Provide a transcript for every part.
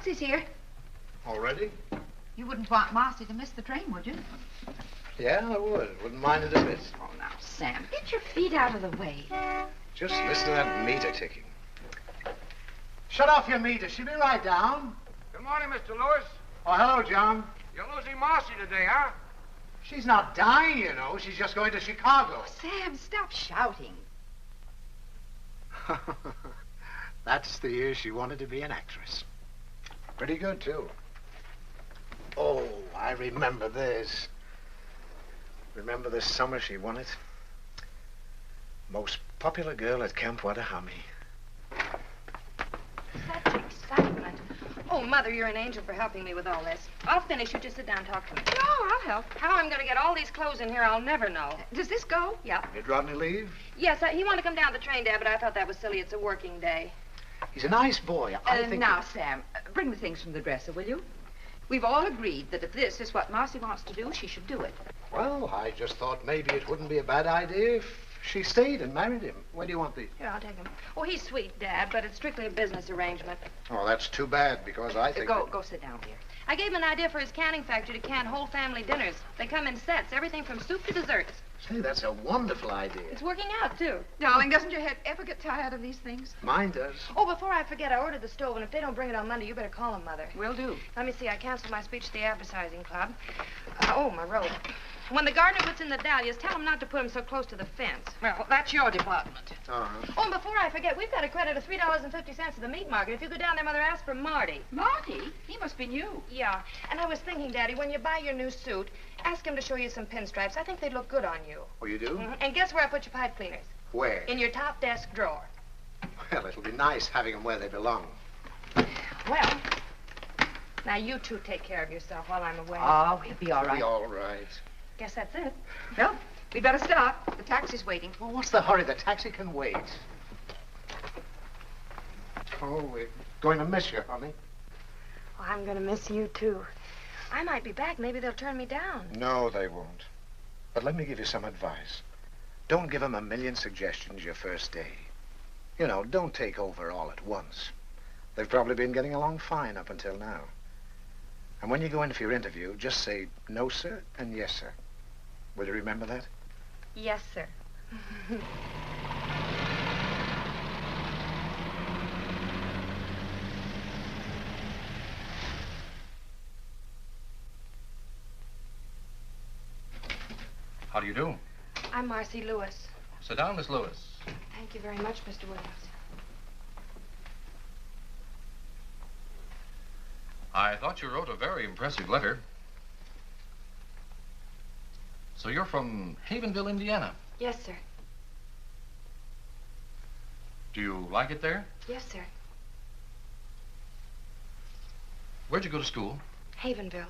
taxi's here. Already? You wouldn't want Marcy to miss the train, would you? Yeah, I would. Wouldn't mind it a bit. Oh, now, Sam, get your feet out of the way. Just listen to that meter ticking. Shut off your meter. She'll be right down. Good morning, Mr. Lewis. Oh, hello, John. You're losing Marcy today, huh? She's not dying, you know. She's just going to Chicago. Oh, Sam, stop shouting. That's the year she wanted to be an actress. Pretty good, too. Oh, I remember this. Remember this summer she won it? Most popular girl at Camp Wattahami. Such excitement. Oh, Mother, you're an angel for helping me with all this. I'll finish. You just sit down and talk to me. No, I'll help. How I'm going to get all these clothes in here, I'll never know. Does this go? Yeah. Did Rodney leave? Yes, he wanted to come down the train, Dad, but I thought that was silly. It's a working day. He's a nice boy. I think... Now, Sam, bring the things from the dresser, will you? We've all agreed that if this is what Marcy wants to do, she should do it. Well, I just thought maybe it wouldn't be a bad idea if she stayed and married him. Where do you want these? Here, I'll take them. Oh, he's sweet, Dad, but it's strictly a business arrangement. Oh, that's too bad, because I think... Go sit down, dear. I gave him an idea for his canning factory to can whole family dinners. They come in sets, everything from soup to desserts. Say, that's a wonderful idea. It's working out, too. Darling, doesn't your head ever get tired of these things? Mine does. Oh, before I forget, I ordered the stove, and if they don't bring it on Monday, you better call them, Mother. Will do. Let me see. I canceled my speech to the advertising club. Oh, my robe. When the gardener puts in the dahlias, tell him not to put them so close to the fence. Well, that's your department. Uh-huh. Oh, and before I forget, we've got a credit of $3.50 at the meat market. If you go down there, Mother, ask for Marty. Marty? He must be new. Yeah, and I was thinking, Daddy, when you buy your new suit, ask him to show you some pinstripes. I think they'd look good on you. Oh, you do? Mm-hmm. And guess where I put your pipe cleaners? Where? In your top desk drawer. Well, it'll be nice having them where they belong. Well, now you two take care of yourself while I'm away. Oh, we'll be all It'll right. be all right. Guess that's it. Well, we'd better start. The taxi's waiting. Well, what's the hurry? The taxi can wait. Oh, we're going to miss you, honey. Well, I'm going to miss you, too. I might be back. Maybe they'll turn me down. No, they won't. But let me give you some advice. Don't give them a million suggestions your first day. You know, don't take over all at once. They've probably been getting along fine up until now. And when you go in for your interview, just say, no, sir, and yes, sir. Will you remember that? Yes, sir. How do you do? I'm Marcy Lewis. Sit down, Miss Lewis. Thank you very much, Mr. Williams. I thought you wrote a very impressive letter. So you're from Havenville, Indiana. Yes, sir. Do you like it there? Yes, sir. Where'd you go to school? Havenville.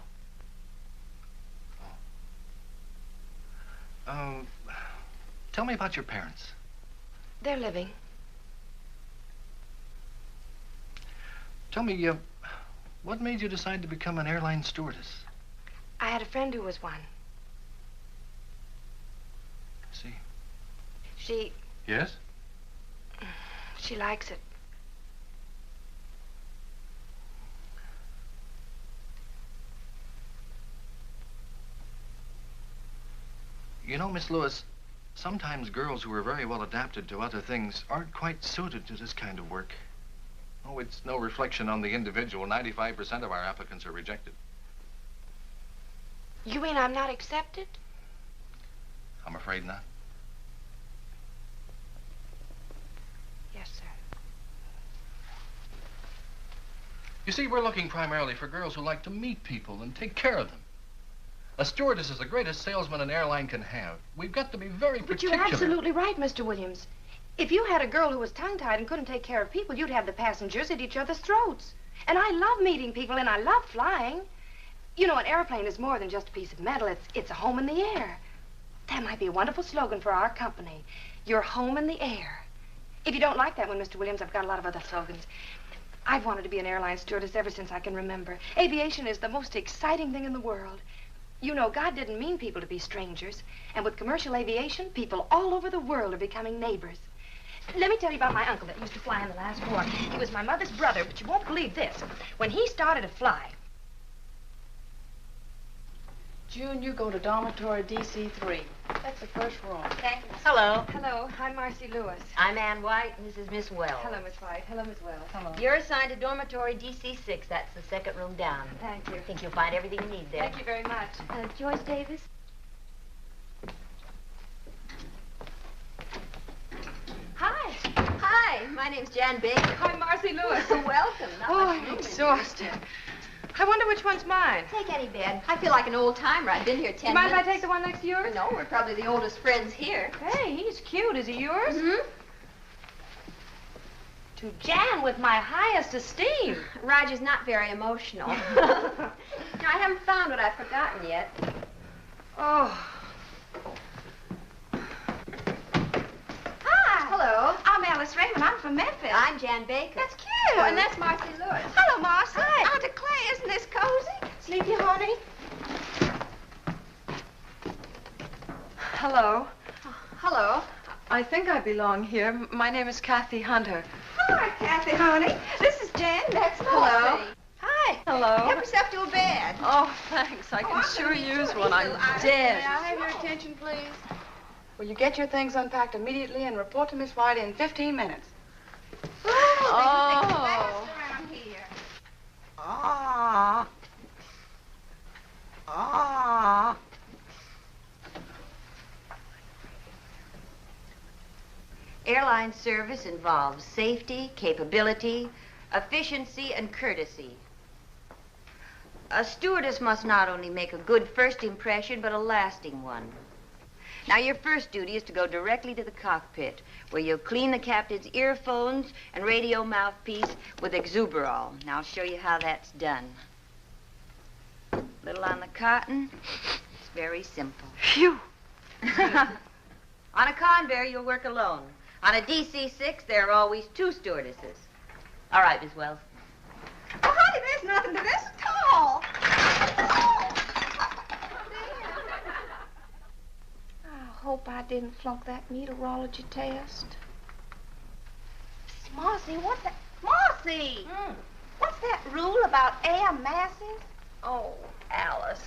Tell me about your parents. They're living. Tell me, what made you decide to become an airline stewardess? I had a friend who was one. I see. She Yes? likes it. You know, Miss Lewis, sometimes girls who are very well adapted to other things aren't quite suited to this kind of work. Oh, it's no reflection on the individual. 95% of our applicants are rejected. You mean I'm not accepted? I'm afraid not. Yes, sir. You see, we're looking primarily for girls who like to meet people and take care of them. A stewardess is the greatest salesman an airline can have. We've got to be very particular. But you're absolutely right, Mr. Williams. If you had a girl who was tongue-tied and couldn't take care of people, you'd have the passengers at each other's throats. And I love meeting people, and I love flying. You know, an airplane is more than just a piece of metal. It's a home in the air. That might be a wonderful slogan for our company. Your home in the air. If you don't like that one, Mr. Williams, I've got a lot of other slogans. I've wanted to be an airline stewardess ever since I can remember. Aviation is the most exciting thing in the world. You know, God didn't mean people to be strangers. And with commercial aviation, people all over the world are becoming neighbors. Let me tell you about my uncle that used to fly in the last war. He was my mother's brother, but you won't believe this. When he started to fly... June, you go to dormitory DC3. That's the first room. Okay. Hello. Hello, I'm Marcy Lewis. I'm Ann White, and this is Miss Wells. Hello, Miss White. Hello, Miss Wells. Hello. You're assigned to dormitory DC6. That's the second room down. Thank you. I think you'll find everything you need there. Thank you very much. Joyce Davis? Hi. Hi, my name's Jan Baker. Hi, Marcy Lewis. Welcome. Not Oh, much I'm room in exhausted. I wonder which one's mine. here. Take any bed. I feel like an old timer. I've been here 10 You mind if I minutes. take the one next to yours? No, we're probably the oldest friends here. Hey, he's cute. Is he yours? Mm-hmm. To Jan with my highest esteem. Roger's not very emotional. Now, I haven't found what I've forgotten yet. Oh. Hi. Hello. I'm Alice Raymond. I'm from Memphis. I'm Jan Baker. That's cute. Oh, and that's Marcy Lewis. Hello, Marcy. Hi. I declare, isn't this cozy? Sleepy, honey? Hello. Hello. I think I belong here. My name is Kathy Hunter. Hi, Kathy, honey. This is Jan. That's Hello. Marcy. Hi. Hello. Help yourself to a bed. Oh, thanks. I can sure use one. I'm May dead. I have your attention, please? Will you get your things unpacked immediately and report to Miss White in 15 minutes? Oh. Around here. Ah. Ah. Airline service involves safety, capability, efficiency, and courtesy. A stewardess must not only make a good first impression, but a lasting one. Now, your first duty is to go directly to the cockpit, where you'll clean the captain's earphones and radio mouthpiece with exuberol. Now, I'll show you how that's done. Little on the cotton. It's very simple. Phew. On a conveyor, you'll work alone. On a DC-6, there are always two stewardesses. All right, Miss Wells. Oh, honey, there's nothing to this at all. I hope I didn't flunk that meteorology test. Marcy, what's that? Marcy! What's that rule about air masses? Oh, Alice.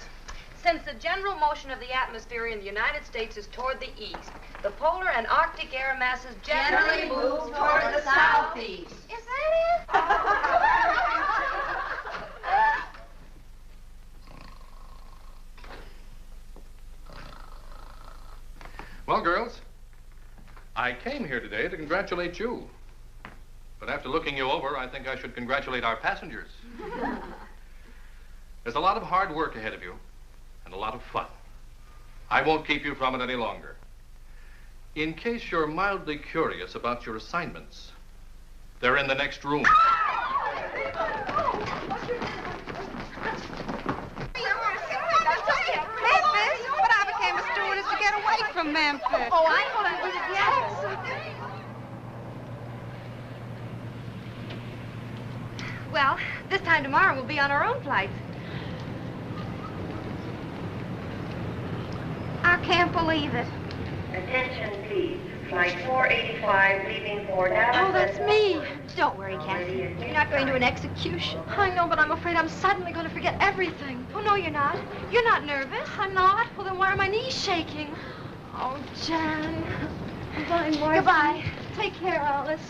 Since the general motion of the atmosphere in the United States is toward the east, the polar and Arctic air masses generally move toward the southeast. Is that it? Well, girls, I came here today to congratulate you. But after looking you over, I think I should congratulate our passengers. There's a lot of hard work ahead of you and a lot of fun. I won't keep you from it any longer. In case you're mildly curious about your assignments, they're in the next room. Memphis? But I became a stewardess to get away from Memphis. Oh, I know that was it, yes. Well, this time tomorrow we'll be on our own flights. I can't believe it. Attention, please. Flight 485 leaving for Dallas. Oh, that's me. Don't worry, Kathy. You're not going to an execution. I know, but I'm afraid I'm suddenly going to forget everything. Oh, no, you're not. You're not nervous. I'm not. Well, then why are my knees shaking? Oh, Jan. Goodbye, Marcy. Goodbye. Take care, Alice.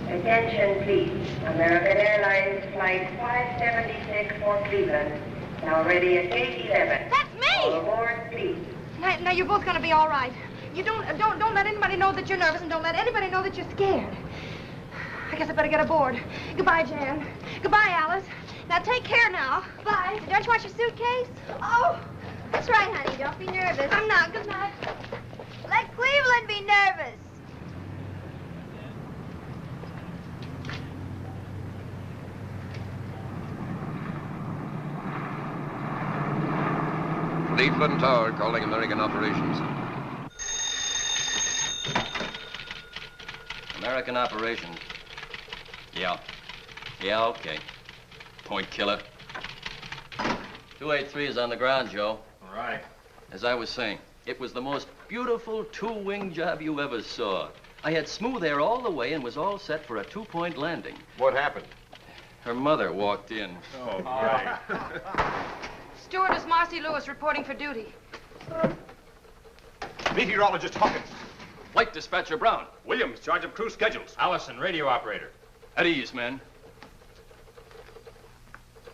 Attention, please. American Airlines Flight 576 for Cleveland. Now ready at gate 11. That's me. All aboard, please. Now, you're both going to be all right. You don't let anybody know that you're nervous, and don't let anybody know that you're scared. I guess I better get aboard. Goodbye, Jan. Goodbye, Alice. Now, take care now. Bye. Don't you want your suitcase? Oh, That's right, honey. Don't be nervous. I'm not. Good night. Let Cleveland be nervous. Cleveland Tower calling American operations. American operations. Yeah. Yeah, okay. Point killer. 283 is on the ground, Joe. All right. As I was saying, it was the most beautiful two-wing job you ever saw. I had smooth air all the way and was all set for a two-point landing. What happened? Her mother walked in. Oh, right. Stewardess Marcy Lewis reporting for duty. Meteorologist Hawkins. Flight Dispatcher Brown. Williams, charge of crew schedules. Allison, radio operator. At ease, men.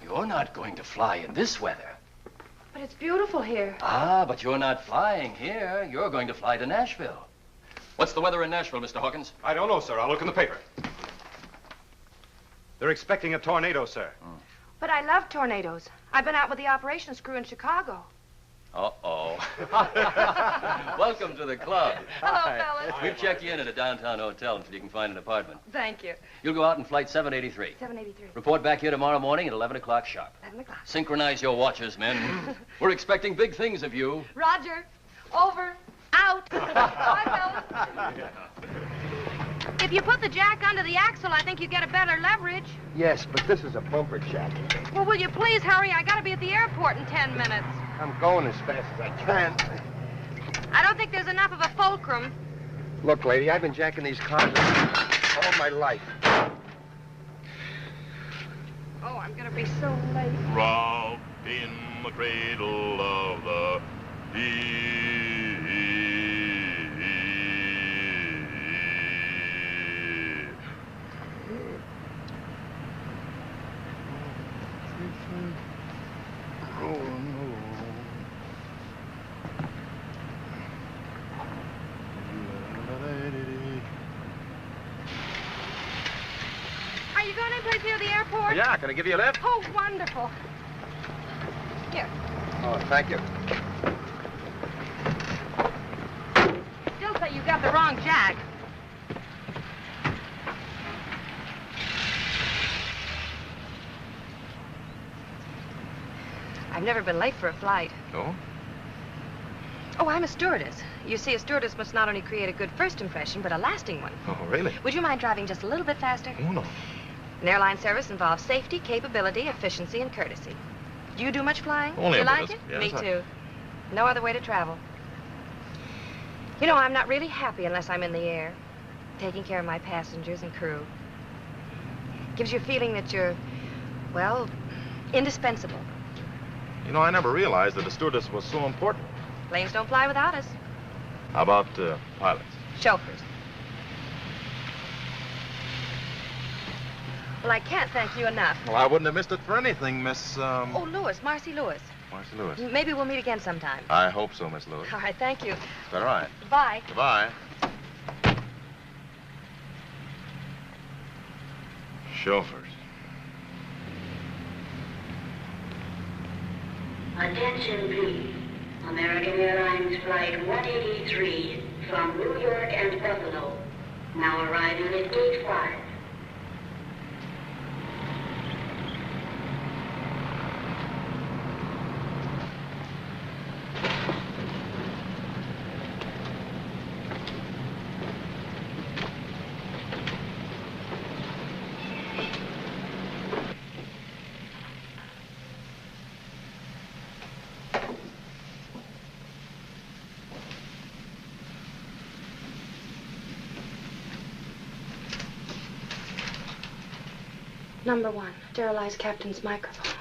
You're not going to fly in this weather. But it's beautiful here. Ah, but you're not flying here. You're going to fly to Nashville. What's the weather in Nashville, Mr. Hawkins? I don't know, sir. I'll look in the paper. They're expecting a tornado, sir. But I love tornadoes. I've been out with the operations crew in Chicago. Uh-oh. Welcome to the club. Hello, fellas. We'll check you in at a downtown hotel until you can find an apartment. Thank you. You'll go out in flight 783. 783. Report back here tomorrow morning at 11 o'clock sharp. 11 o'clock. Synchronize your watches, men. We're expecting big things of you. Roger. Over. Out. Bye, fellas. If you put the jack under the axle, I think you get a better leverage. Yes, but this is a bumper jack. Well, will you please hurry? I gotta be at the airport in 10 minutes. I'm going as fast as I can. I don't think there's enough of a fulcrum. Look, lady, I've been jacking these cars all my life. Oh, I'm gonna be so late. Robbed in the cradle of the Are you going anyplace near the airport? Yeah, can I give you a lift? Oh, wonderful. Here. Oh, thank you. Still say you got the wrong jack. I've never been late for a flight. No? Oh, I'm a stewardess. You see, a stewardess must not only create a good first impression, but a lasting one. Oh, really? Would you mind driving just a little bit faster? Oh, no. An airline service involves safety, capability, efficiency, and courtesy. Do you do much flying? Only you a like bit, it? yes, Me too. No other way to travel. You know, I'm not really happy unless I'm in the air, taking care of my passengers and crew. Gives you a feeling that you're, well, indispensable. You know, I never realized that a stewardess was so important. Planes don't fly without us. How about pilots? Chauffeurs. Well, I can't thank you enough. Well, I wouldn't have missed it for anything, Miss, Oh, Lewis, Marcy Lewis. Marcy Lewis. Maybe we'll meet again sometime. I hope so, Miss Lewis. All right, thank you. All right. Bye. Goodbye. Chauffeurs. Attention, please. American Airlines Flight 183 from New York and Buffalo. Now arriving at Gate 5. Number 1, sterilize captain's microphone.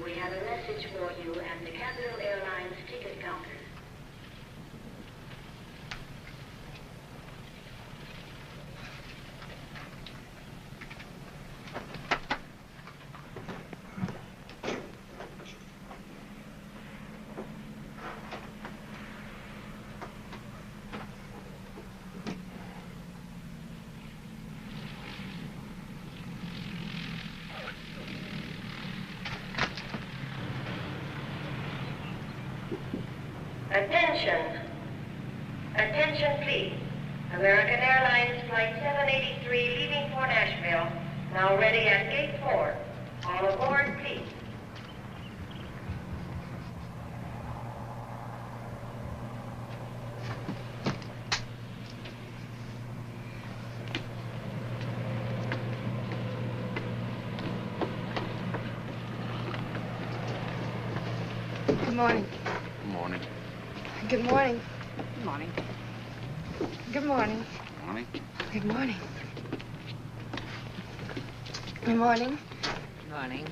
We have a message for you at the Capital Airlines ticket counter. Attention. Attention, please. American Airlines Flight 783 leaving for Nashville. Now ready at Gate 4. All aboard, please. Good morning. Good morning. Good morning. Good morning. Good morning. Morning. Good morning. Good morning. Morning.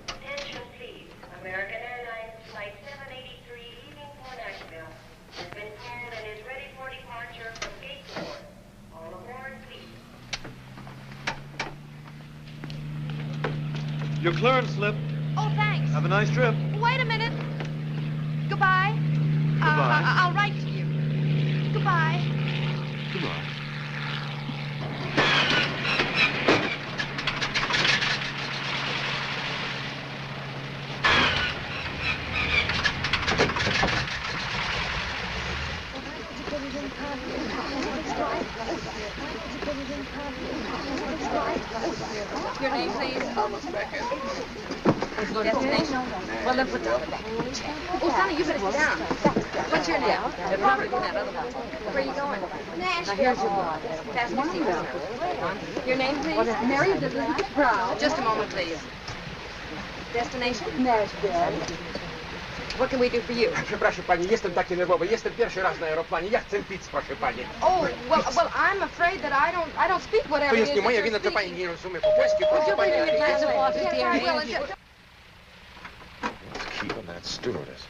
Attention, please. American Airlines Flight 783 leaving for Nashville has been called and is ready for departure from Gate 4. All aboard, please. Your clearance slip. Oh, thanks. Have a nice trip. Wait a minute. Goodbye. Goodbye. I'll write to you. Goodbye. Goodbye. Your name, please. Destination? Well, then put down the back. Oh, Sonny, you better sit down. What's your name? It'll probably be that other one. Where are you going? Nashville. Now, here's your blood. Fasten your seatbelt. Your name, please? Mary Elizabeth Brown. Just a moment, please. Destination? Nashville. What can we do for you? Przepraszam pani, jestem taki nerwowy. Jestem pierwszy raz na aeroplanie. Ja chcę pić, proszę pani. Oh, well, I'm afraid that I don't speak whatever To it jest is nie that moja you're wina, to pani speaking. nie rozumie po polsku, proszę pani. Keep on that stewardess.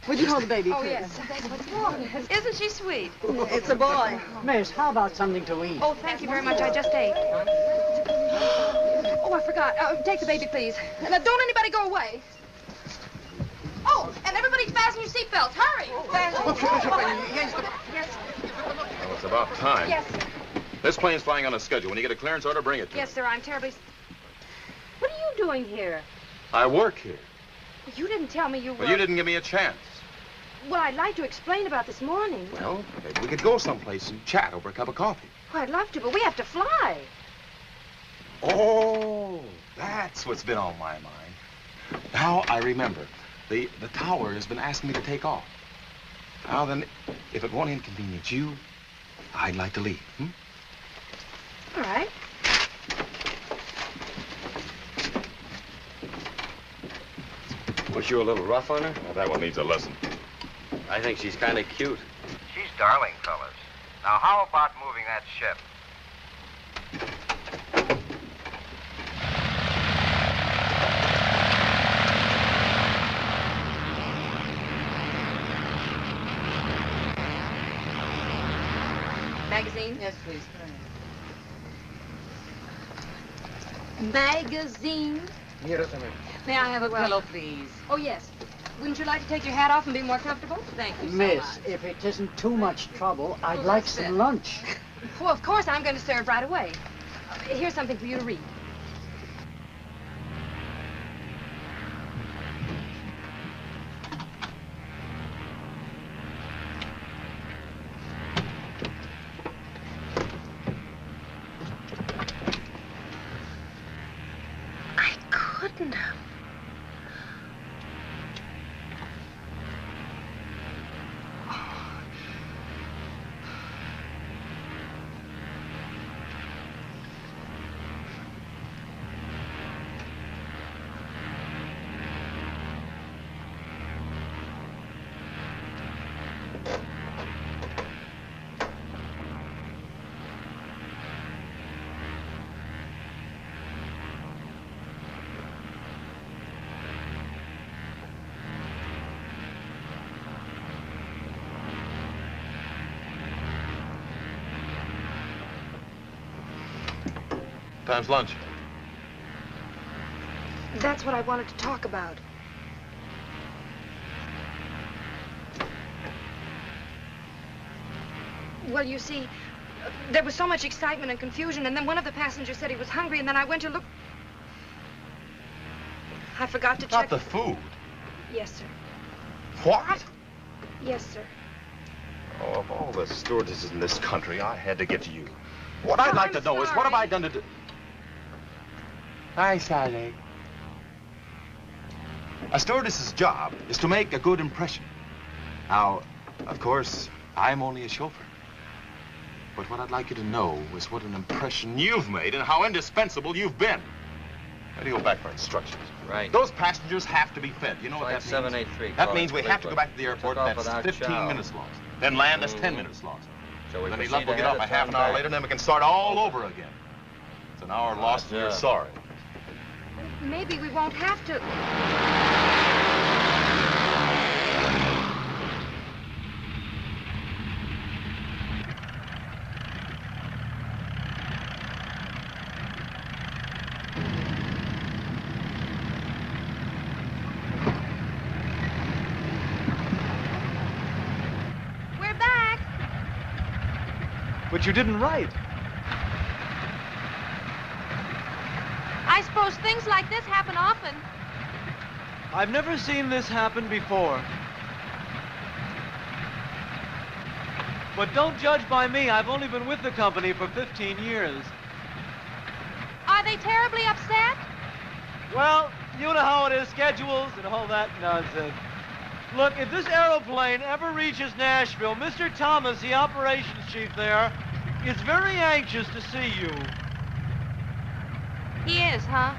Would you hold the baby, Oh, please? yes. Isn't she sweet? It's a boy. Miss, how about something to eat? Oh, thank you very much. I just ate. Oh, I forgot. Take the baby, please. Now, don't anybody go away. Oh, and everybody fasten your seatbelts. Hurry. Przepraszam pani, ja jestem... Yes. Well, it's about time. Yes. This plane's flying on a schedule. When you get a clearance order, bring it to Yes, me. sir. I'm terribly... What are you doing here? I work here. You didn't tell me you were... Well, you didn't give me a chance. Well, I'd like to explain about this morning. Well, maybe we could go someplace and chat over a cup of coffee. Well, I'd love to, but we have to fly. Oh, that's what's been on my mind. Now I remember. The tower has been asking me to take off. Now then, if it won't inconvenience you, I'd like to leave. All right. Was you a little rough on her? Well, that one needs a lesson. I think she's kind of cute. She's darling, fellas. Now, how about moving that ship? Magazine? Yes, please. Magazine? Nie rozumiem. May I have a pillow, please? Oh, yes. Wouldn't you like to take your hat off and be more comfortable? Thank you so Miss, much. if it isn't too much trouble, I'd Oh, like that's some it. lunch. Well, of course, I'm going to serve right away. Here's something for you to read. couldn't have. Time's lunch. That's what I wanted to talk about. Well, you see, there was so much excitement and confusion, and then one of the passengers said he was hungry, and then I went to look. I forgot to check. Not the food. Yes, sir. What? Yes, sir. Oh, of all the stewardesses in this country, I had to get to you. What I'd like to know is, what have I done to do? Hi, Sally. A stewardess's job is to make a good impression. Now, of course, I'm only a chauffeur. But what I'd like you to know is what an impression you've made and how indispensable you've been. How do you go back for instructions? Right. Those passengers have to be fed. You know what that means? 783. That means we have to go back to the airport, and that's 15 minutes lost. Then land, that's 10 minutes lost. So we Then proceed luck, we'll get ahead off a of half an time hour back. later, and then we can start all over again. It's an hour lost, and you're sorry. Maybe we won't have to. We're back. But you didn't write. I suppose things like this happen often. I've never seen this happen before. But don't judge by me. I've only been with the company for 15 years. Are they terribly upset? Well, you know how it is, schedules and all that nonsense. Look, if this aeroplane ever reaches Nashville, Mr. Thomas, the operations chief there, is very anxious to see you. He is, huh?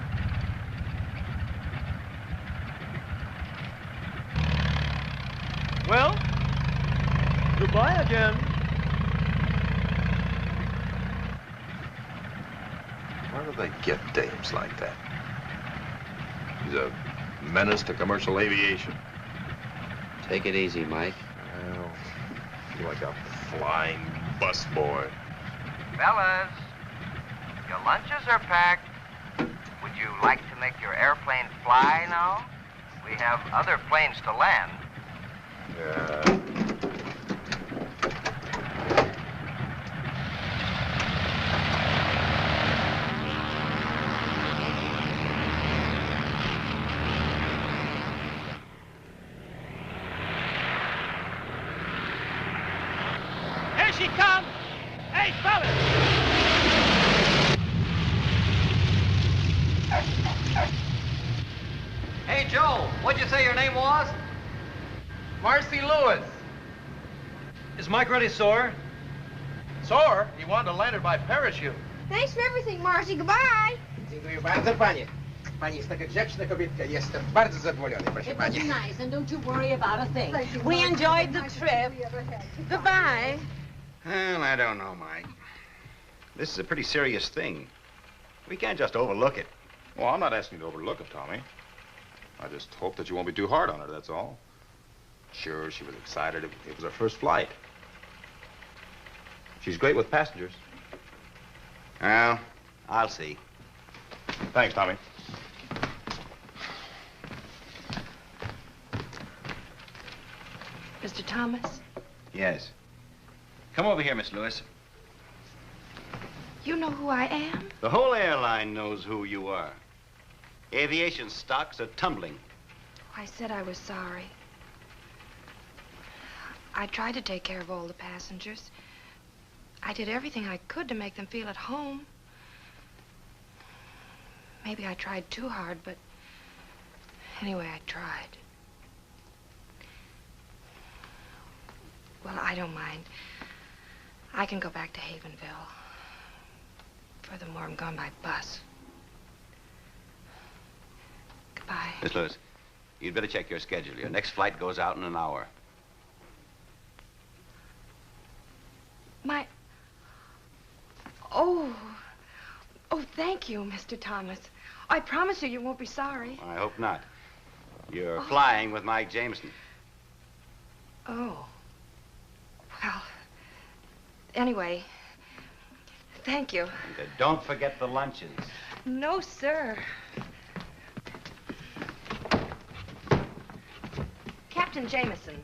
Well, goodbye again. Where do they get dames like that? He's a menace to commercial aviation. Take it easy, Mike. Well, you're like a flying busboy. Fellas, your lunches are packed. Would you like to make your airplane fly now? We have other planes to land. Here she comes! Hey, fellas! Hey, Joe, what'd you say your name was? Marcy Lewis. Is Mike ready, sore? Sore? He wanted to land it by parachute. Thanks for everything, Marcy. Goodbye. Dziękuję bardzo, panie. Pani jest taka grzeczna kobietka. Jestem bardzo zadowolony, proszę It was pani. nice, and don't you worry about a thing. We enjoyed the trip. Goodbye. Well, I don't know, Mike. This is a pretty serious thing. We can't just overlook it. Well, I'm not asking you to overlook it, Tommy. I just hope that you won't be too hard on her, that's all. Sure, she was excited. It was her first flight. She's great with passengers. Well, I'll see. Thanks, Tommy. Mr. Thomas, Yes. Come over here, Miss Lewis. you know who I am? The whole airline knows who you are. Aviation stocks are tumbling. I said I was sorry. I tried to take care of all the passengers. I did everything I could to make them feel at home. Maybe I tried too hard, but Anyway, I tried. Well, I don't mind. I can go back to Havenville. Furthermore, I'm going by bus. Goodbye. Miss Lewis, you'd better check your schedule. Your next flight goes out in an hour. My... Oh, thank you, Mr. Thomas. I promise you won't be sorry. I hope not. You're flying with Mike Jameson. Oh. Well, anyway, thank you. And don't forget the luncheons. No, sir. Captain Jameson.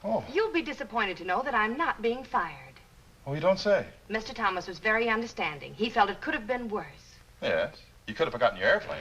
Oh. You'll be disappointed to know that I'm not being fired. Oh, you don't say? Mr. Thomas was very understanding. He felt it could have been worse. Yes. You could have forgotten your airplane.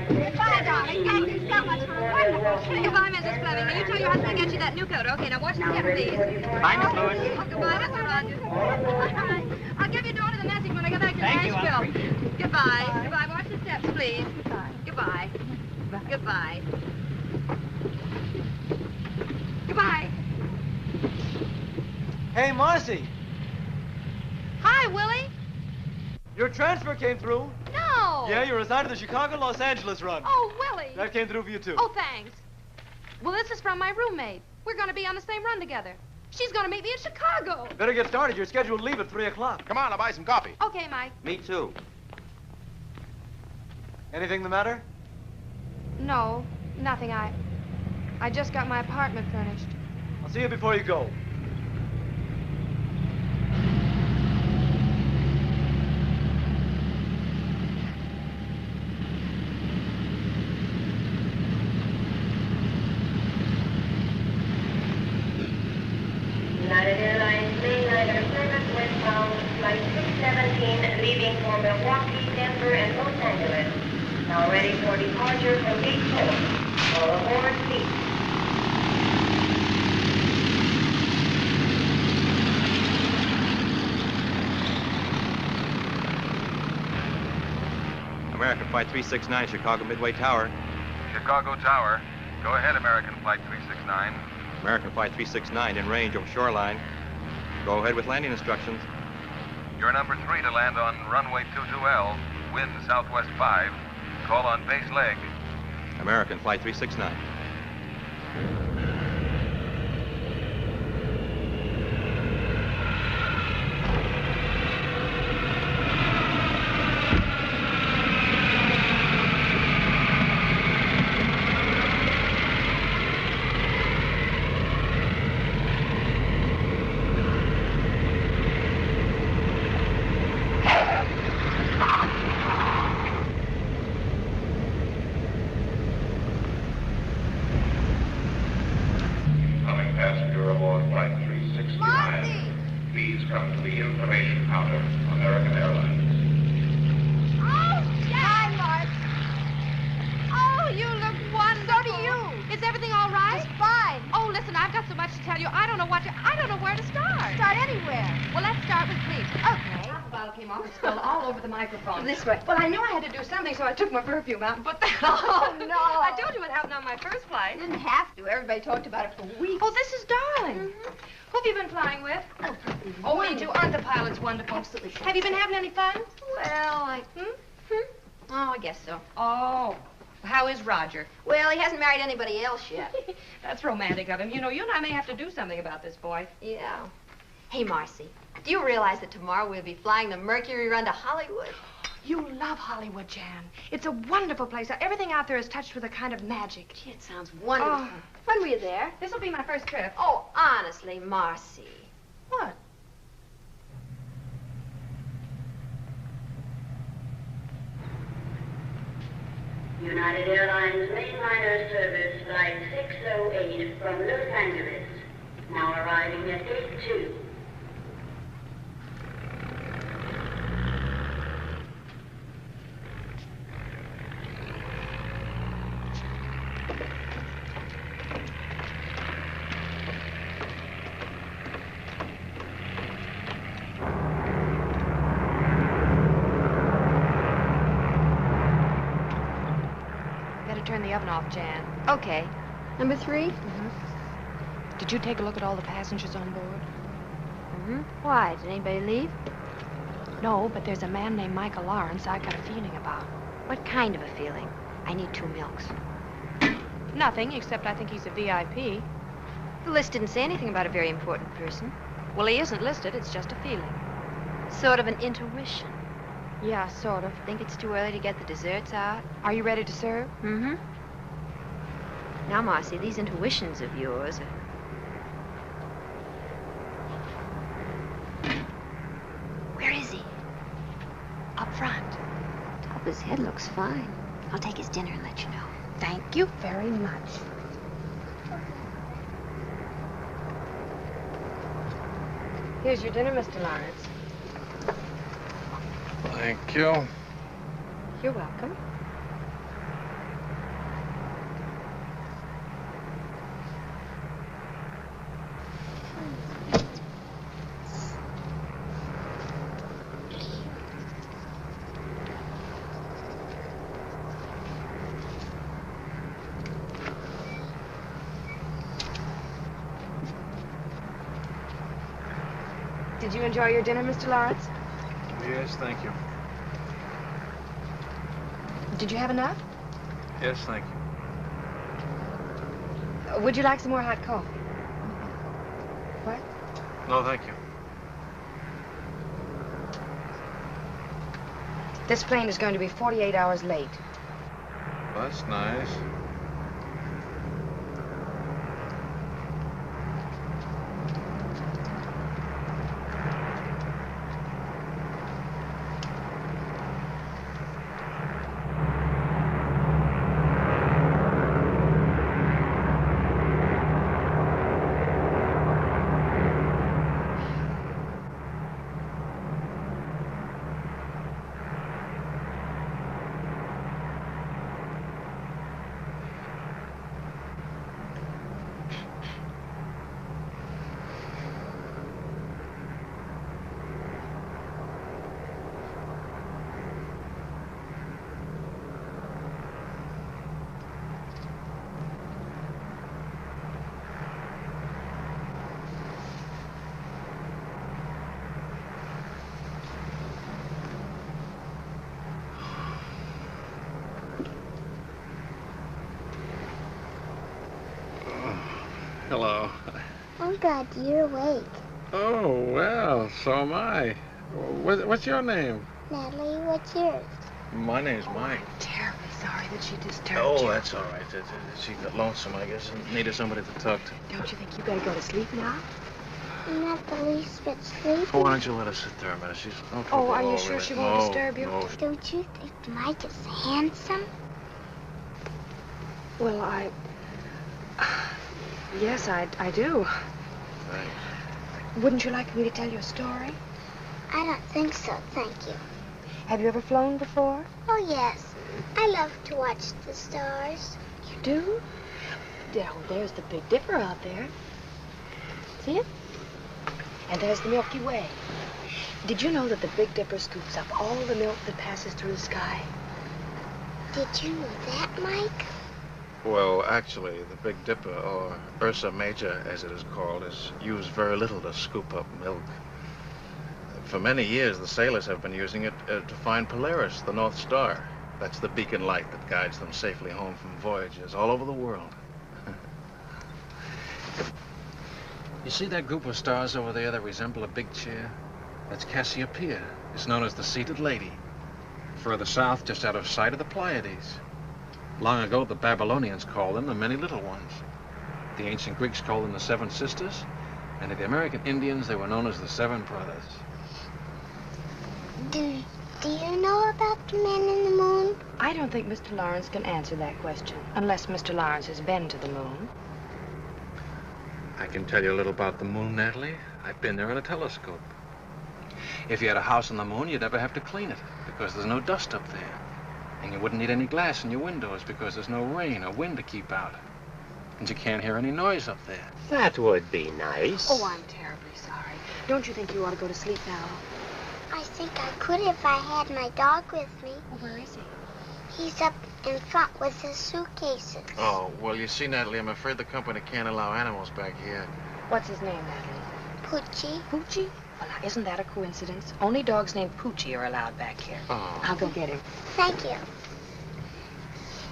Goodbye, darling. Thank you so much for a wonderful. Goodbye, Mrs. Fleming. Now you tell your husband to get you that new coat. Okay, now watch the step, please. Bye, Miss Lewis. Oh, goodbye, Mr. Rogers. All right. I'll give your daughter the message when I get back to Nashville. Goodbye. Goodbye. Watch the steps, please. Goodbye. Goodbye. Goodbye. Hey, Marcy. Hi, Willie. Your transfer came through. No. Yeah, you're assigned to the Chicago-Los Angeles run. Oh, Willie. That came through for you, too. Oh, thanks. Well, this is from my roommate. We're going to be on the same run together. She's going to meet me in Chicago. Better get started. You're scheduled to leave at 3 o'clock. Come on, I'll buy some coffee. Okay, Mike. Me too. Anything the matter? No, nothing. I just got my apartment furnished. I'll see you before you go. United Airlines mainliner service westbound, flight 617, leaving for Milwaukee, Denver, and Los Angeles. Now ready for departure from gate 4. All aboard, please. American Flight 369, Chicago Midway Tower. Chicago Tower. Go ahead, American Flight 369. American Flight 369 in range over shoreline. Go ahead with landing instructions. You're number 3 to land on runway 22L. Wind southwest 5. Call on base leg. American Flight 369. Coming passenger aboard Flight 369. Marcy! Please come to the information counter, American Airlines. Oh, hi, Mark. Oh, you look wonderful. So do you. Is everything all right? It's fine. Oh, listen, I've got so much to tell you. I don't know where to start. Start anywhere. Well, let's start with sleep. Okay. The bottle came off and spilled all over the microphone. This way. Well, I knew I had to do something, so I took my perfume out and put that on. Oh, no. I told you what happened on my first flight. You didn't have to. Everybody talked about it for weeks. Oh, this is darling. Who have you been flying with? Oh, me too. Aren't the pilots wonderful? Absolutely. Have you been having any fun? Well, Oh, I guess so. Oh. How is Roger? Well, he hasn't married anybody else yet. That's romantic of him. You know, you and I may have to do something about this boy. Yeah. Hey, Marcy, Do you realize that tomorrow we'll be flying the Mercury run to Hollywood? You love Hollywood, Jan. It's a wonderful place. Everything out there is touched with a kind of magic. Gee, it sounds wonderful. Oh. When were you there? This will be my first trip. Oh, honestly, Marcy. What? United Airlines mainliner service flight 608 from Los Angeles, now arriving at gate 2. Turn the oven off, Jan. Okay. Number 3? Mm-hmm. Did you take a look at all the passengers on board? Mm-hmm. Why? Did anybody leave? No, but there's a man named Michael Lawrence I got a feeling about. What kind of a feeling? I need 2 milks. Nothing, except I think he's a VIP. The list didn't say anything about a very important person. Well, he isn't listed. It's just a feeling. Sort of an intuition. Yeah, sort of. Think it's too early to get the desserts out? Are you ready to serve? Mm-hmm. Now, Marcy, these intuitions of yours are... Where is he? Up front. Top of his head looks fine. I'll take his dinner and let you know. Thank you very much. Here's your dinner, Mr. Lawrence. Thank you. You're welcome. Did you enjoy your dinner, Mr. Lawrence? Yes, thank you. Did you have enough? Yes, thank you. Would you like some more hot coffee? What? No, thank you. This plane is going to be 48 hours late. That's nice. Hello. Oh, God, you're awake. Oh, well, so am I. What's your name? Natalie, what's yours? My name's Mike. Terribly sorry that she disturbed you. Oh, that's all right. She got lonesome, I guess, and needed somebody to talk to. Don't you think you better go to sleep now? I'm not the least bit sleepy. Oh, why don't you let her sit there a minute? She's no trouble. Oh, are you at all, sure really. she won't disturb you? No. Don't you think Mike is handsome? Well, Yes, I do. Thanks. Wouldn't you like me to tell you a story? I don't think so, thank you. Have you ever flown before? Oh, yes. I love to watch the stars. You do? Oh, there's the Big Dipper out there. See it? And there's the Milky Way. Did you know that the Big Dipper scoops up all the milk that passes through the sky? Did you know that, Mike? Well, actually, the Big Dipper, or Ursa Major, as it is called, is used very little to scoop up milk. For many years, the sailors have been using it to find Polaris, the North Star. That's the beacon light that guides them safely home from voyages all over the world. You see that group of stars over there that resemble a big chair? That's Cassiopeia. It's known as the Seated Lady. Further south, just out of sight, of the Pleiades. Long ago, the Babylonians called them the Many Little Ones. The ancient Greeks called them the Seven Sisters. And to the American Indians, they were known as the Seven Brothers. Do you know about the man in the moon? I don't think Mr. Lawrence can answer that question, unless Mr. Lawrence has been to the moon. I can tell you a little about the moon, Natalie. I've been there in a telescope. If you had a house on the moon, you'd never have to clean it, because there's no dust up there. And you wouldn't need any glass in your windows, because there's no rain or wind to keep out. And you can't hear any noise up there. That would be nice. Oh, I'm terribly sorry. Don't you think you ought to go to sleep now? I think I could if I had my dog with me. Well, where is he? He's up in front with his suitcases. Oh, well, you see, Natalie, I'm afraid the company can't allow animals back here. What's his name, Natalie? Poochie. Poochie? Well, now, isn't that a coincidence? Only dogs named Poochie are allowed back here. Oh. I'll go get him. Thank you.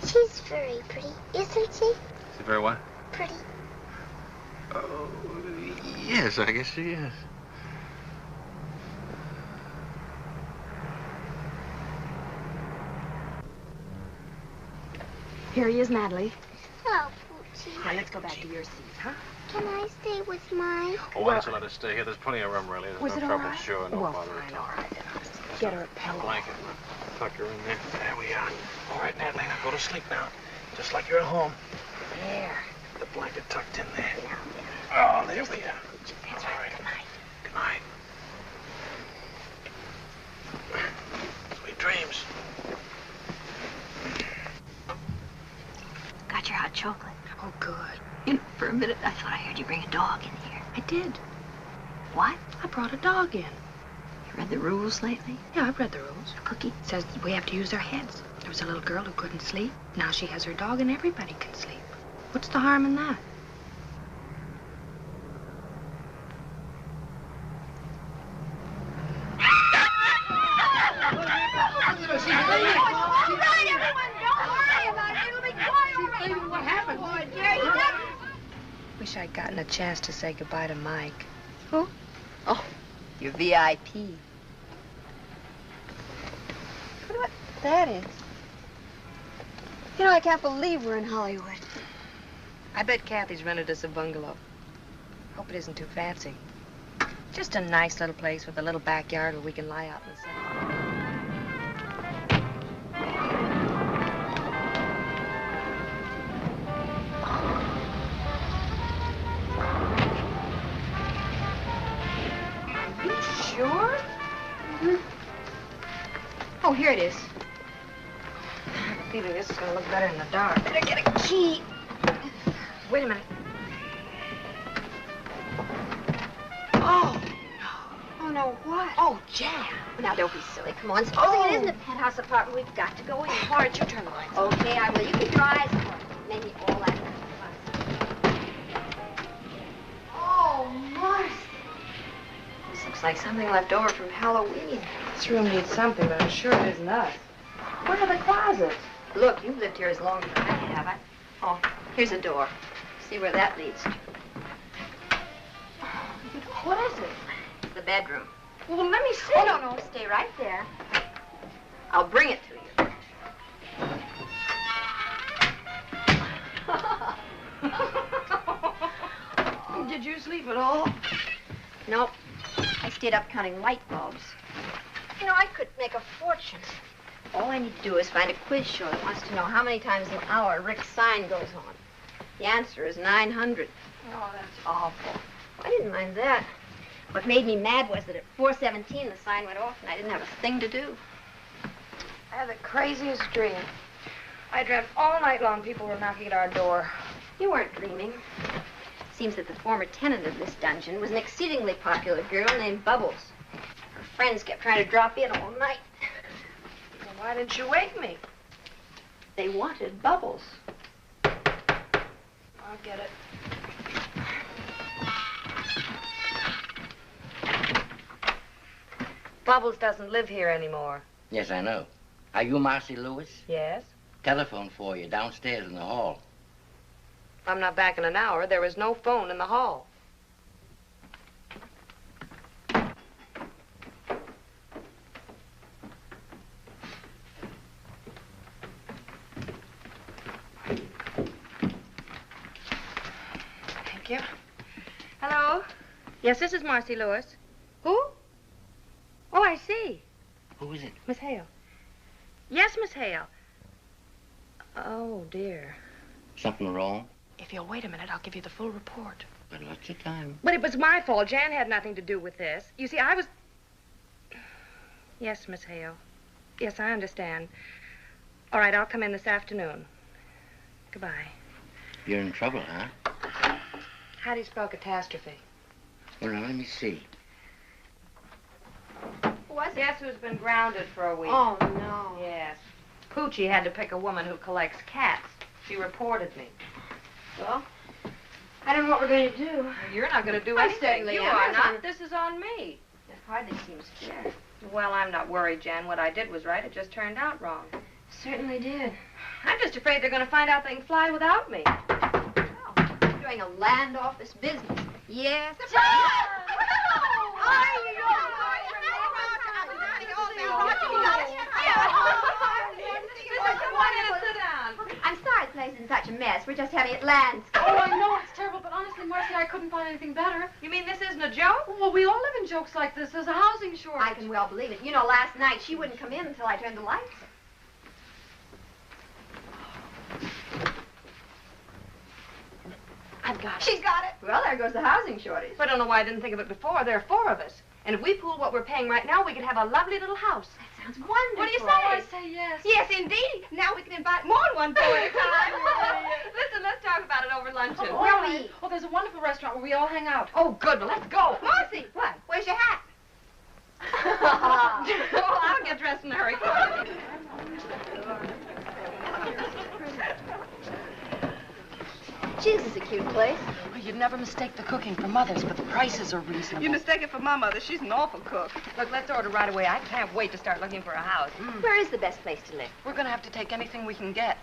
She's very pretty, isn't she? She's very what? Pretty. Oh, yes, I guess she is. Here he is, Natalie. Oh, Poochie. Now, let's go back to your seat, huh? Can I stay with mine? Oh, why don't you let us stay here? There's plenty of room, really. Was There's it no all trouble. right? Sure, no well, bother fine, at all. all right, then I'll just get her a pillow. Blanket. Tuck her in there. There we are. All right, Natalie, now go to sleep now. Just like you're at home. There. The blanket tucked in there. Now, Oh, there we are. That's all right. Good night. Good night. Sweet dreams. Got your hot chocolate. Oh, good. You know, for a minute, I thought I heard you bring a dog in here. I did. What? I brought a dog in. You read the rules lately? Yeah, I've read the rules. Cookie? It says that we have to use our heads. There was a little girl who couldn't sleep. Now she has her dog and everybody can sleep. What's the harm in that? Wish I'd gotten a chance to say goodbye to Mike. Who? Oh, your VIP. Wonder what that is. You know, I can't believe we're in Hollywood. I bet Kathy's rented us a bungalow. Hope it isn't too fancy. Just a nice little place with a little backyard where we can lie out in the sun. Are you sure? Mm-hmm. Oh, here it is. I have a feeling this is going to look better in the dark. Better get a key. Wait a minute. Oh, no. Oh, no, what? Oh, Jan. Now, don't be silly. Come on. Supposing it isn't a penthouse apartment, we've got to go in. All right, you turn the lights on. Okay, I will. You keep your eyes closed. Maybe all that. Oh, Marcy. This looks like something left over from Halloween. This room needs something, but I'm sure it isn't us. Where are the closets? Look, you've lived here as long as I have. Oh, here's a door. See where that leads to. What is it? The bedroom. Well, let me see. Oh, no, stay right there. I'll bring it to you. Did you sleep at all? Nope. I stayed up counting light bulbs. You know, I could make a fortune. All I need to do is find a quiz show that wants to know how many times an hour Rick's sign goes on. The answer is 900. Oh, that's awful. I didn't mind that. What made me mad was that at 4:17 the sign went off and I didn't have a thing to do. I had the craziest dream. I dreamt all night long people were knocking at our door. You weren't dreaming. Seems that the former tenant of this dungeon was an exceedingly popular girl named Bubbles. Her friends kept trying to drop in all night. Well, why didn't you wake me? They wanted Bubbles. I'll get it. Bubbles doesn't live here anymore. Yes, I know. Are you Marcy Lewis? Yes? Telephone for you downstairs in the hall. I'm not back in an hour. There is no phone in the hall. Yes, this is Marcy Lewis. Who? Oh, I see. Who is it? Miss Hale. Yes, Miss Hale. Oh, dear. Something wrong? If you'll wait a minute, I'll give you the full report. But lots of time. But it was my fault. Jan had nothing to do with this. You see, I was... Yes, Miss Hale. Yes, I understand. All right, I'll come in this afternoon. Goodbye. You're in trouble, huh? How do you spell catastrophe? Well, now, let me see. What? Guess who's been grounded for a week? Oh, no. Yes. Poochie had to pick a woman who collects cats. She reported me. Well, I don't know what we're going to do. You're not going to do I anything. certainly You am. are I'm not. on- This is on me. It hardly seems fair. Well, I'm not worried, Jan. What I did was right. It just turned out wrong. Certainly did. I'm just afraid they're going to find out they can fly without me. We're doing a land office business. Yes. I'm sorry the place is in such a mess. We're just having it landscaped. Oh, I know it's terrible, but honestly, Marcy, I couldn't find anything better. You mean this isn't a joke? Well, we all live in jokes like this. There's a housing shortage. I can well believe it. You know, last night she wouldn't come in until I turned the lights. I've got it. She's got it. Well, there goes the housing shortage. I don't know why I didn't think of it before. There are 4 of us. And if we pool what we're paying right now, we could have a lovely little house. That sounds wonderful. What do you say? I say yes. Yes, indeed. Now we can invite more than one boy at a time. Listen, let's talk about it over luncheon. Oh, Where are we? Oh, there's a wonderful restaurant where we all hang out. Oh, good. Well, let's go. Marcy, what? Where's your hat? Oh, I'll get dressed in a hurry. Gee, this is a cute place. Well, you'd never mistake the cooking for Mother's, but the prices are reasonable. You mistake it for my mother. She's an awful cook. Look, let's order right away. I can't wait to start looking for a house. Where is the best place to live? We're going to have to take anything we can get.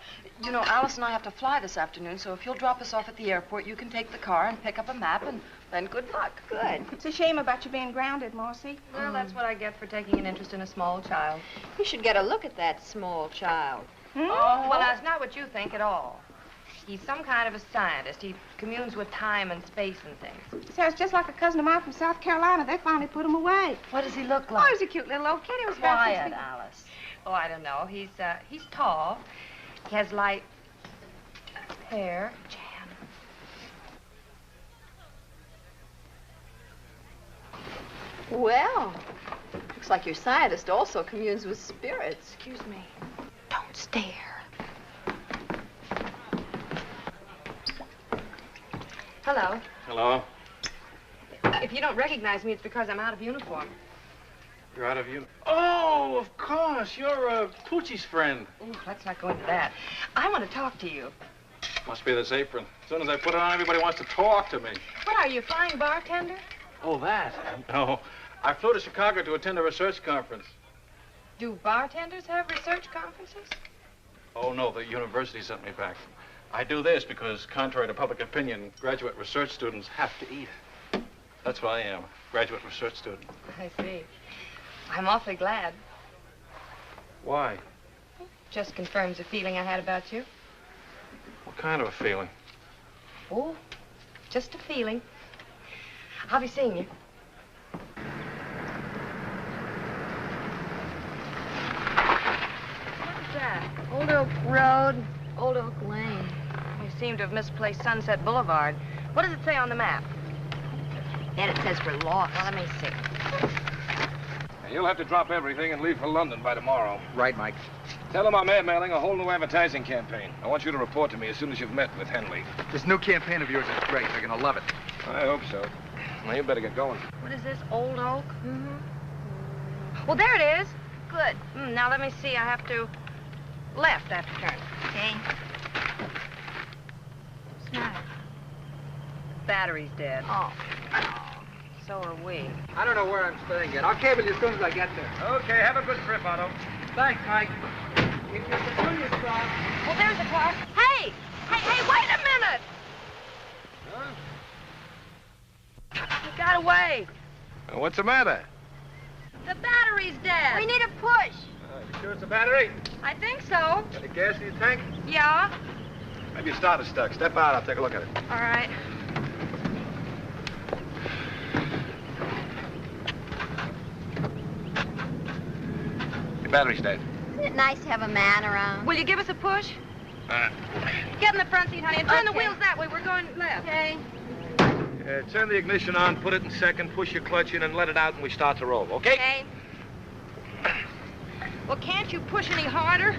You know, Alice and I have to fly this afternoon, so if you'll drop us off at the airport, you can take the car and pick up a map, and then good luck. Good. It's a shame about you being grounded, Marcy. Well, that's what I get for taking an interest in a small child. You should get a look at that small child. Oh, well, that's not what you think at all. He's some kind of a scientist. He communes with time and space and things. Sounds just like a cousin of mine from South Carolina. They finally put him away. What does he look Oh, like? he's a cute little old kid. He was Quiet, Alice. Oh, I don't know. He's tall. He has light hair. Well, looks like your scientist also communes with spirits. Excuse me. Don't stare. Hello. Hello. If you don't recognize me, it's because I'm out of uniform. You're out of uniform. Oh, of course. You're Poochie's friend. Ooh, let's not go into that. I want to talk to you. Must be this apron. As soon as I put it on, everybody wants to talk to me. What are you, flying bartender? Oh, that? No. I flew to Chicago to attend a research conference. Do bartenders have research conferences? Oh, no, the university sent me back. I do this because, contrary to public opinion, graduate research students have to eat. That's what I am, graduate research student. I see. I'm awfully glad. Why? Just confirms a feeling I had about you. What kind of a feeling? Oh, just a feeling. I'll be seeing you. What's that? Old Oak Road, Old Oak Lane. You seem to have misplaced Sunset Boulevard. What does it say on the map? Then it says we're lost. Well, let me see. You'll have to drop everything and leave for London by tomorrow. Right, Mike. Tell them I'm airmailing a whole new advertising campaign. I want you to report to me as soon as you've met with Henley. This new campaign of yours is great. They're gonna love it. I hope so. Now, you better get going. What is this, Old Oak? Mm-hmm. Well, there it is. Good. Now, let me see. I have to left after turn. Okay. What's the matter? Battery's dead. Oh. So are we. I don't know where I'm staying yet. I'll cable you as soon as I get there. Okay, have a good trip, Otto. Thanks, Mike. Keep your petunias crossed. Well, there's the car. Hey! Hey, wait a minute! Huh? It got away. What's the matter? The battery's dead. We need a push. You sure it's a battery? I think so. Got any gas in your tank? Yeah. Maybe your starter's stuck. Step out, I'll take a look at it. All right. battery's dead. Isn't it nice to have a man around? Will you give us a push? Get in the front seat, honey, and turn the wheels that way. We're going left. Okay. Turn the ignition on, put it in second, push your clutch in, and let it out, and we start to roll, okay? Okay. Well, can't you push any harder?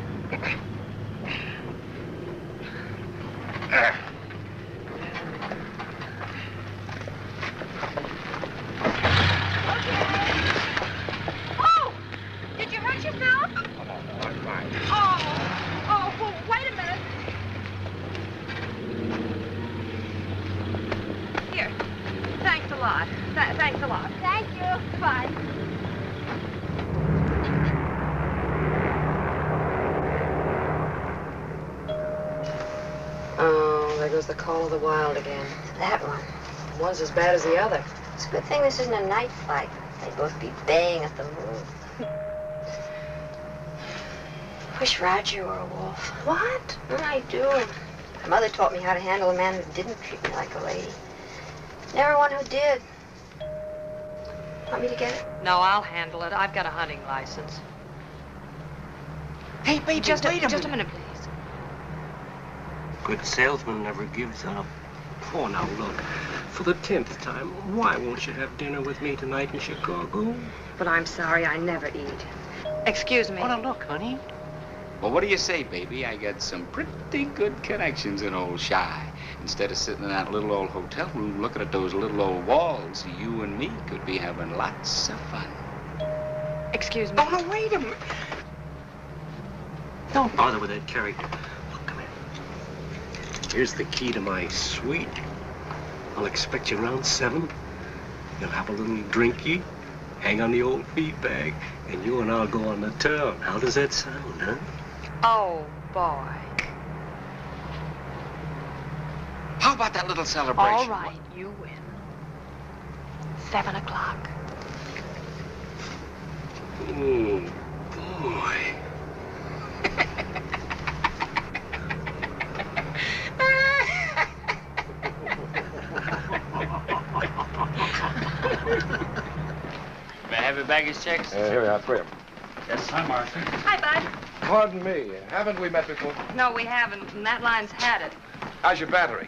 Oh! Did you hurt yourself? Oh, no, I'm fine. Oh, well, wait a minute. Here. Thanks a lot. Thanks a lot. Thank you. Goodbye. Oh, there goes the call of the wild again. That one. One's as bad as the other. It's a good thing this isn't a night flight. They'd both be baying at the moon. Wish Roger were a wolf. What? I do. My mother taught me how to handle a man who didn't treat me like a lady. Never one who did. Want me to get it? No, I'll handle it. I've got a hunting license. Hey, baby, Just wait a minute, please. Good salesman never gives up. Oh, now look, for the 10th time, why won't you have dinner with me tonight in Chicago? But I'm sorry, I never eat. Excuse me. Oh, now look, honey. Well, what do you say, baby? I got some pretty good connections in old Shy. Instead of sitting in that little old hotel room looking at those little old walls, you and me could be having lots of fun. Excuse me. Oh, no, wait a minute. Don't bother with that character. Look, come here. Here's the key to my suite. I'll expect you around 7. You'll have a little drinky, hang on the old feed bag, and you and I'll go on the town. How does that sound, huh? Oh, boy. How about that little celebration? All right, you win. 7 o'clock. Oh, boy. May I have your baggage checks? Here we are, 3 of them. Yes, hi, Marcy. Hi, Bud. Pardon me, haven't we met before? No, we haven't, and that line's had it. How's your battery?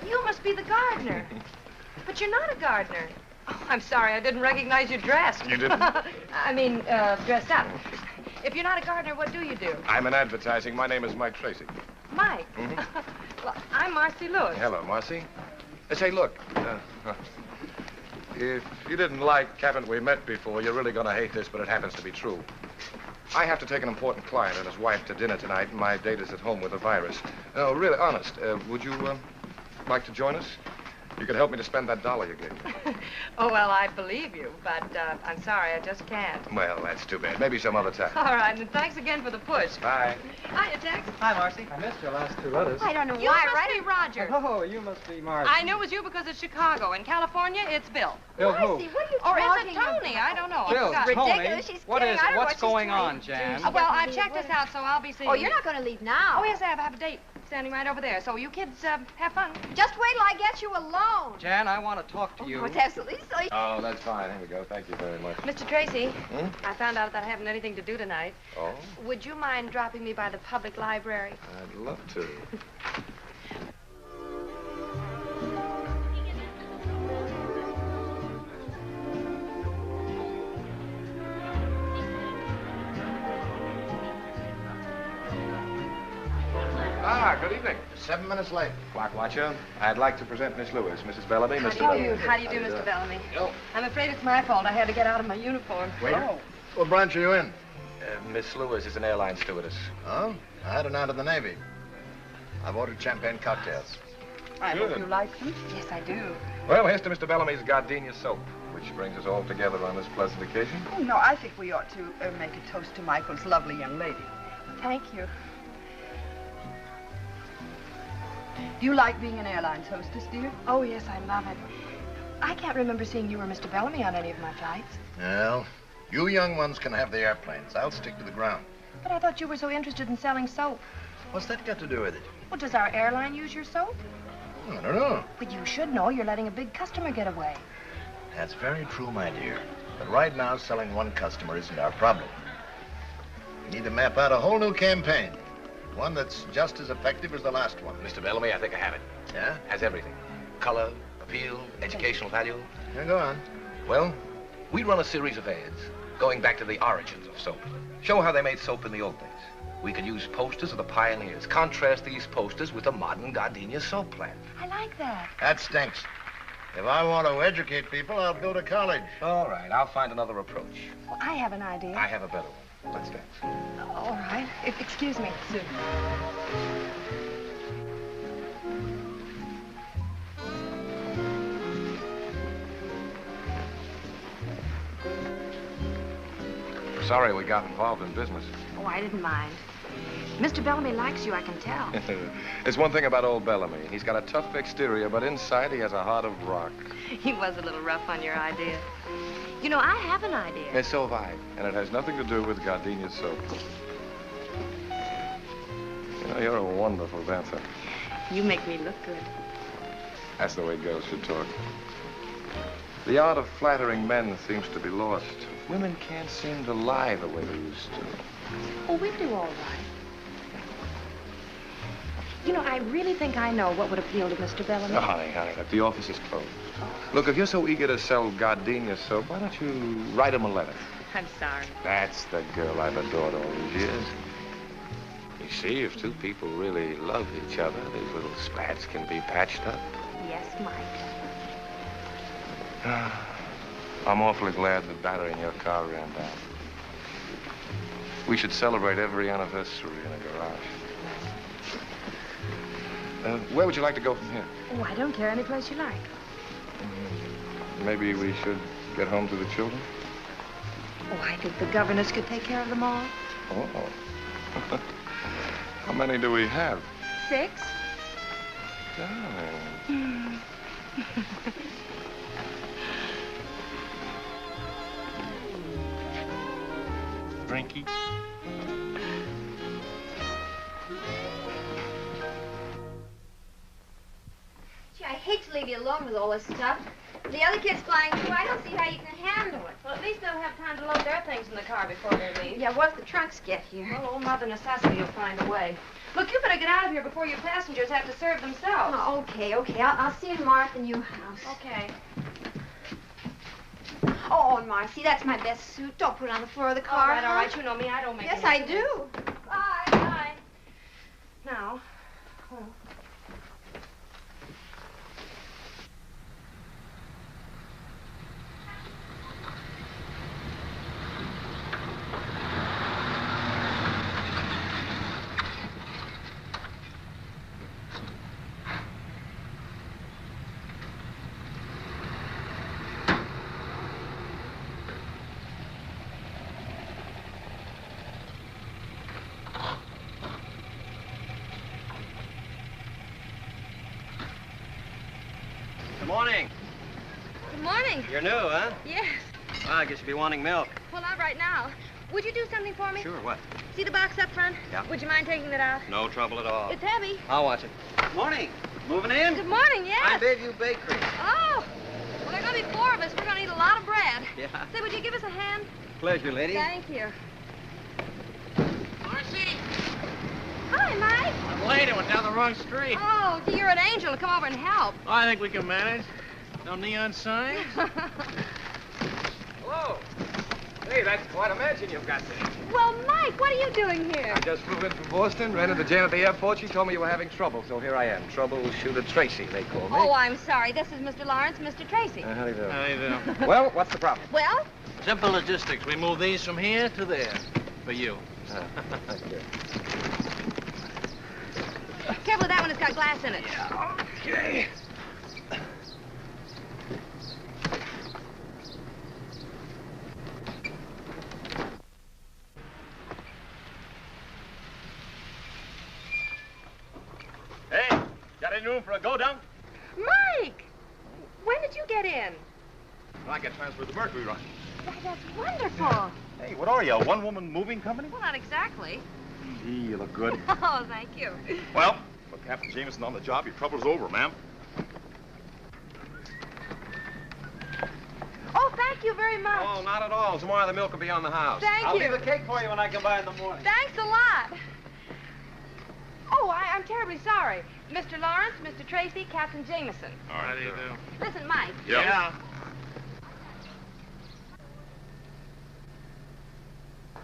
You must be the gardener. But you're not a gardener. Oh, I'm sorry, I didn't recognize you dressed. You didn't? I mean, dressed up. If you're not a gardener, what do you do? I'm in advertising. My name is Mike Tracy. Mike. Well, I'm Marcy Lewis. Hello, Marcy. Say, look, if you didn't like haven't we met before, you're really going to hate this, but it happens to be true. I have to take an important client and his wife to dinner tonight, and my date is at home with a virus. No, really, honest, would you like to join us? You could help me to spend that $1 you gave me. Oh, well, I believe you, but I'm sorry, I just can't. Well, that's too bad. Maybe some other time. All right, and thanks again for the push. Bye. Hiya, Tex. Hi, Marcy. I missed your last 2 letters. I don't know You why, must right? be Roger. Oh, you must be Marcy. I knew it was you because it's Chicago. In California, it's Bill. Bill who? Marcy, what are you Or is talking it Tony? about? I don't know. Bill, I forgot. Tony. Ridiculous. She's What kidding. is I it? don't know What's what she's going trying on, to Jan? do. Well, I've checked this out, so I'll be seeing Oh, you. you're not going to leave now. Oh, yes, I have a date standing right over there. So you kids have fun. Just wait till I get you alone. Jan, I want to talk to you. Oh, it's absolutely silly. Oh, that's fine. Here we go. Thank you very much. Mr. Tracy, Hmm? I found out that I haven't anything to do tonight. Oh, Would you mind dropping me by the public library? I'd love to. Ah, good evening. 7 minutes late. Clock watcher, I'd like to present Miss Lewis, Mrs. Bellamy, Mr. How do you Bellamy. do, Mr. Bellamy? Yo. I'm afraid it's my fault. I had to get out of my uniform. Waiter. What branch are you in? Miss Lewis is an airline stewardess. Oh, I had an out of the Navy. I've ordered champagne cocktails. I Good. hope you like them. Yes, I do. Well, here's to Mr. Bellamy's gardenia soap, which brings us all together on this pleasant occasion. Oh, no, I think we ought to make a toast to Michael's lovely young lady. Thank you. Do you like being an airline's hostess, dear? Oh, yes, I love it. I can't remember seeing you or Mr. Bellamy on any of my flights. Well, you young ones can have the airplanes. I'll stick to the ground. But I thought you were so interested in selling soap. What's that got to do with it? Well, does our airline use your soap? I don't know. But you should know. You're letting a big customer get away. That's very true, my dear. But right now, selling one customer isn't our problem. We need to map out a whole new campaign. One that's just as effective as the last one. Mr. Bellamy, I think I have it. Yeah? Has everything. Color, appeal, educational value. Yeah, go on. Well, we run a series of ads going back to the origins of soap. Show how they made soap in the old days. We could use posters of the pioneers. Contrast these posters with a modern gardenia soap plant. I like that. That stinks. If I want to educate people, I'll go to college. All right, I'll find another approach. Well, I have an idea. I have a better one. Let's dance. All right. Excuse me. Sorry we got involved in business. Oh, I didn't mind. Mr. Bellamy likes you, I can tell. There's one thing about old Bellamy. He's got a tough exterior, but inside he has a heart of rock. He was a little rough on your idea. You know, I have an idea. And so have I. And it has nothing to do with gardenia soap. You know, you're a wonderful dancer. You make me look good. That's the way girls should talk. The art of flattering men seems to be lost. Women can't seem to lie the way they used to. Oh, we do all right. You know, I really think I know what would appeal to Mr. Bellamy. Oh, honey, look, the office is closed. Look, if you're so eager to sell gardenia soap, why don't you write him a letter? I'm sorry. That's the girl I've adored all these years. You see, if two people really love each other, these little spats can be patched up. Yes, Mike. I'm awfully glad the battery in your car ran down. We should celebrate every anniversary in a garage. Where would you like to go from here? Oh, I don't care. Any place you like. Maybe we should get home to the children? Oh, I think the governess could take care of them all. Oh. How many do we have? 6. Darling. Drinky. Gee, I hate to leave you alone with all this stuff. The other kids flying through, I don't see how you can handle it. Well, at least they'll have time to load their things in the car before they leave. Yeah, what if the trunks get here? Well, old Mother Necessity will find a way. Look, you better get out of here before your passengers have to serve themselves. Oh, okay. I'll see you tomorrow at the new house. Okay. Oh, and Marcy, that's my best suit. Don't put it on the floor of the car. All right. You know me. I don't make Yes, any I do. Bye. Bye. Now. Oh. Good morning. Good morning. You're new, huh? Yes. Well, I guess you'll be wanting milk. Well, not right now. Would you do something for me? Sure, what? See the box up front? Yeah. Would you mind taking it out? No trouble at all. It's heavy. I'll watch it. Morning. Moving in? Good morning, yes. I'm Bayview Bakery. Oh. Well, there are going to be 4 of us. We're going to eat a lot of bread. Yeah. Say, would you give us a hand? Pleasure, lady. Thank you. Marcy! Hi, Mike. I'm late. I went down the wrong street. Oh, gee, you're an angel to come over and help. I think we can manage. No neon signs? Hello. Hey, that's quite a mansion you've got there. Well, Mike, what are you doing here? I just flew in from Boston, ran into Jane at the airport. She told me you were having trouble, so here I am. Troubleshooter Tracy, they call me. Oh, I'm sorry. This is Mr. Lawrence, Mr. Tracy. How do you do? How do you do? Well, what's the problem? Well? Simple logistics. We move these from here to there. For you. Careful with that one. It's got glass in it. Yeah, okay. Hey, got any room for a go-down? Mike! When did you get in? I get transferred to Mercury Run. Why, that's wonderful. Hey, what are you, a one-woman moving company? Well, not exactly. Gee, you look good. Oh, thank you. Well, put Captain Jameson on the job, your trouble's over, ma'am. very much. Oh, not at all. Tomorrow the milk will be on the house. Thank I'll you. leave a cake for you when I come by in the morning. Thanks a lot. Oh, I'm terribly sorry. Mr. Lawrence, Mr. Tracy, Captain Jameson. All right, how do you do? Listen, Mike. Yeah. Oh,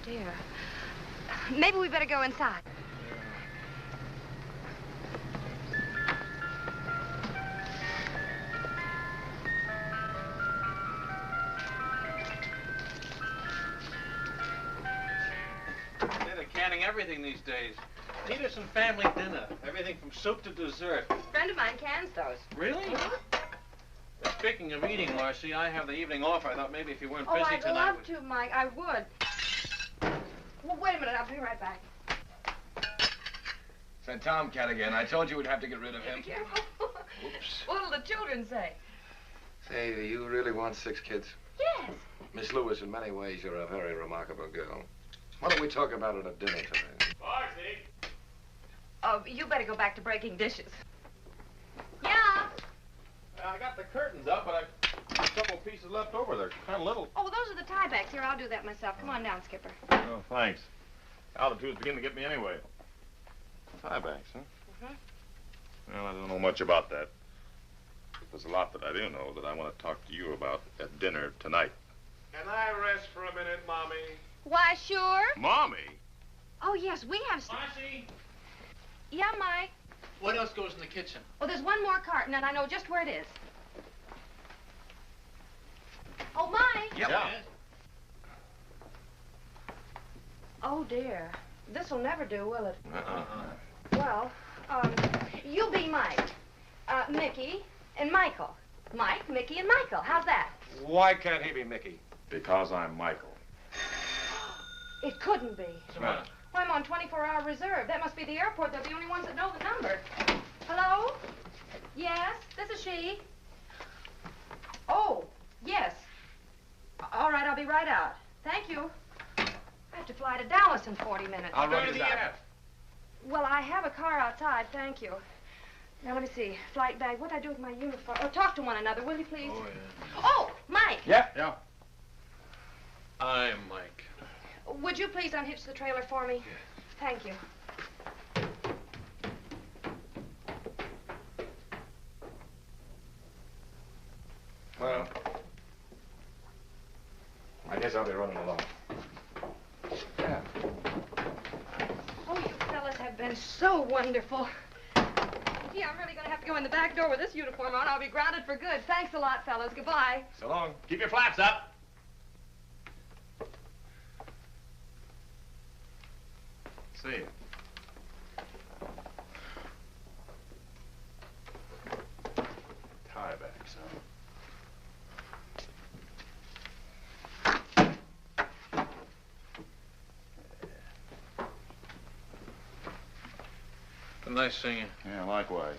dear. Maybe we better go inside. They're canning everything these days. Eat us some family dinner. Everything from soup to dessert. A friend of mine cans those. Really? Speaking of eating, Marcy, I have the evening off. I thought maybe if you weren't Oh, busy I'd tonight... love to, Mike. I would. Well, wait a minute. I'll be right back. Said Tomcat again. I told you we'd have to get rid of him. Be careful. Oops. What'll the children say? Say, do you really want 6 kids? Yes. Miss Lewis, in many ways, you're a very remarkable girl. Why don't we talk about it at dinner today? Marcy! Oh, you better go back to breaking dishes. Yeah. I got the curtains up, but I've a couple pieces left over. They're kind of little. Oh, those are the tie backs. Here, I'll do that myself. Come on down, Skipper. Oh, thanks. Altitude's beginning to get me anyway. Tiebacks, huh? Mm-hmm. Well, I don't know much about that. There's a lot that I do know that I want to talk to you about at dinner tonight. Can I rest for a minute, Mommy? Why, sure. Mommy? Oh, yes, we have... Marcy? Yeah, Mike. What else goes in the kitchen? Oh, there's one more carton, and I know just where it is. Oh, Mike. Yep. Yeah. Oh, dear. This'll never do, will it? Uh-uh. Well, you be Mike, Mickey, and Michael. Mike, Mickey, and Michael. How's that? Why can't he be Mickey? Because I'm Michael. It couldn't be. Right. Well, I'm on 24-hour reserve. That must be the airport. They're the only ones that know the number. Hello? Yes, this is she. Oh, yes. All right, I'll be right out. Thank you. I have to fly to Dallas in 40 minutes. I'll run you down. Well, I have a car outside, thank you. Now, let me see. Flight bag. What'd I do with my uniform? Oh, talk to one another, will you, please? Oh, yeah. Oh, Mike. Yeah. Yeah. I'm Mike. Would you please unhitch the trailer for me? Yes. Thank you. Well, I guess I'll be running along. Yeah. Oh, you fellas have been so wonderful. Gee, I'm really going to have to go in the back door with this uniform on. I'll be grounded for good. Thanks a lot, fellas. Goodbye. So long. Keep your flaps up. See you. Tiebacks, huh? Nice seeing you. Yeah, likewise.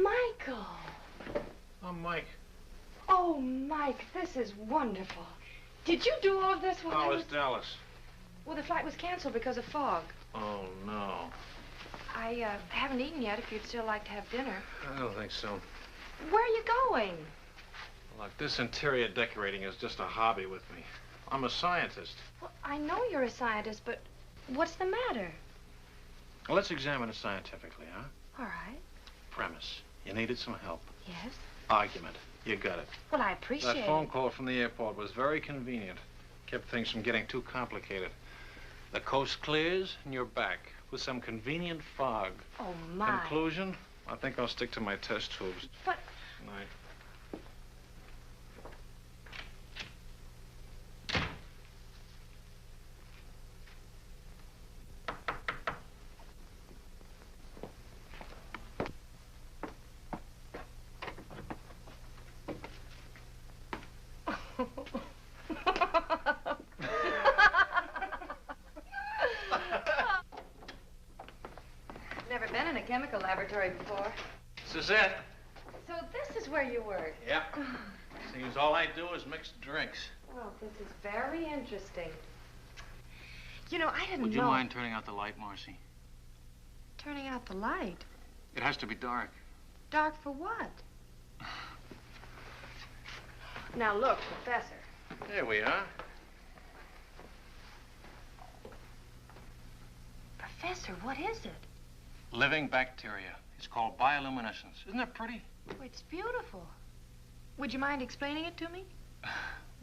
Michael. I'm Mike. Oh, Mike, this is wonderful. Did you do all of this while I How was... is Dallas? Well, the flight was canceled because of fog. Oh, no. I haven't eaten yet if you'd still like to have dinner. I don't think so. Where are you going? Look, this interior decorating is just a hobby with me. I'm a scientist. Well, I know you're a scientist, but what's the matter? Well, let's examine it scientifically, huh? All right. Premise. You needed some help. Yes? Argument. You got it. Well, I appreciate That phone call from the airport was very convenient. Kept things from getting too complicated. The coast clears and you're back with some convenient fog. Oh, my. Conclusion? I think I'll stick to my test tubes. But... Night. for? Suzette. So this is where you work? Yeah. Seems all I do is mix drinks. Well, this is very interesting. You know, I didn't know... Would you mind turning out the light, Marcy? Turning out the light? It has to be dark. Dark for what? Now look, Professor. There we are. Professor, what is it? Living bacteria. It's called bioluminescence. Isn't that pretty? Oh, it's beautiful. Would you mind explaining it to me?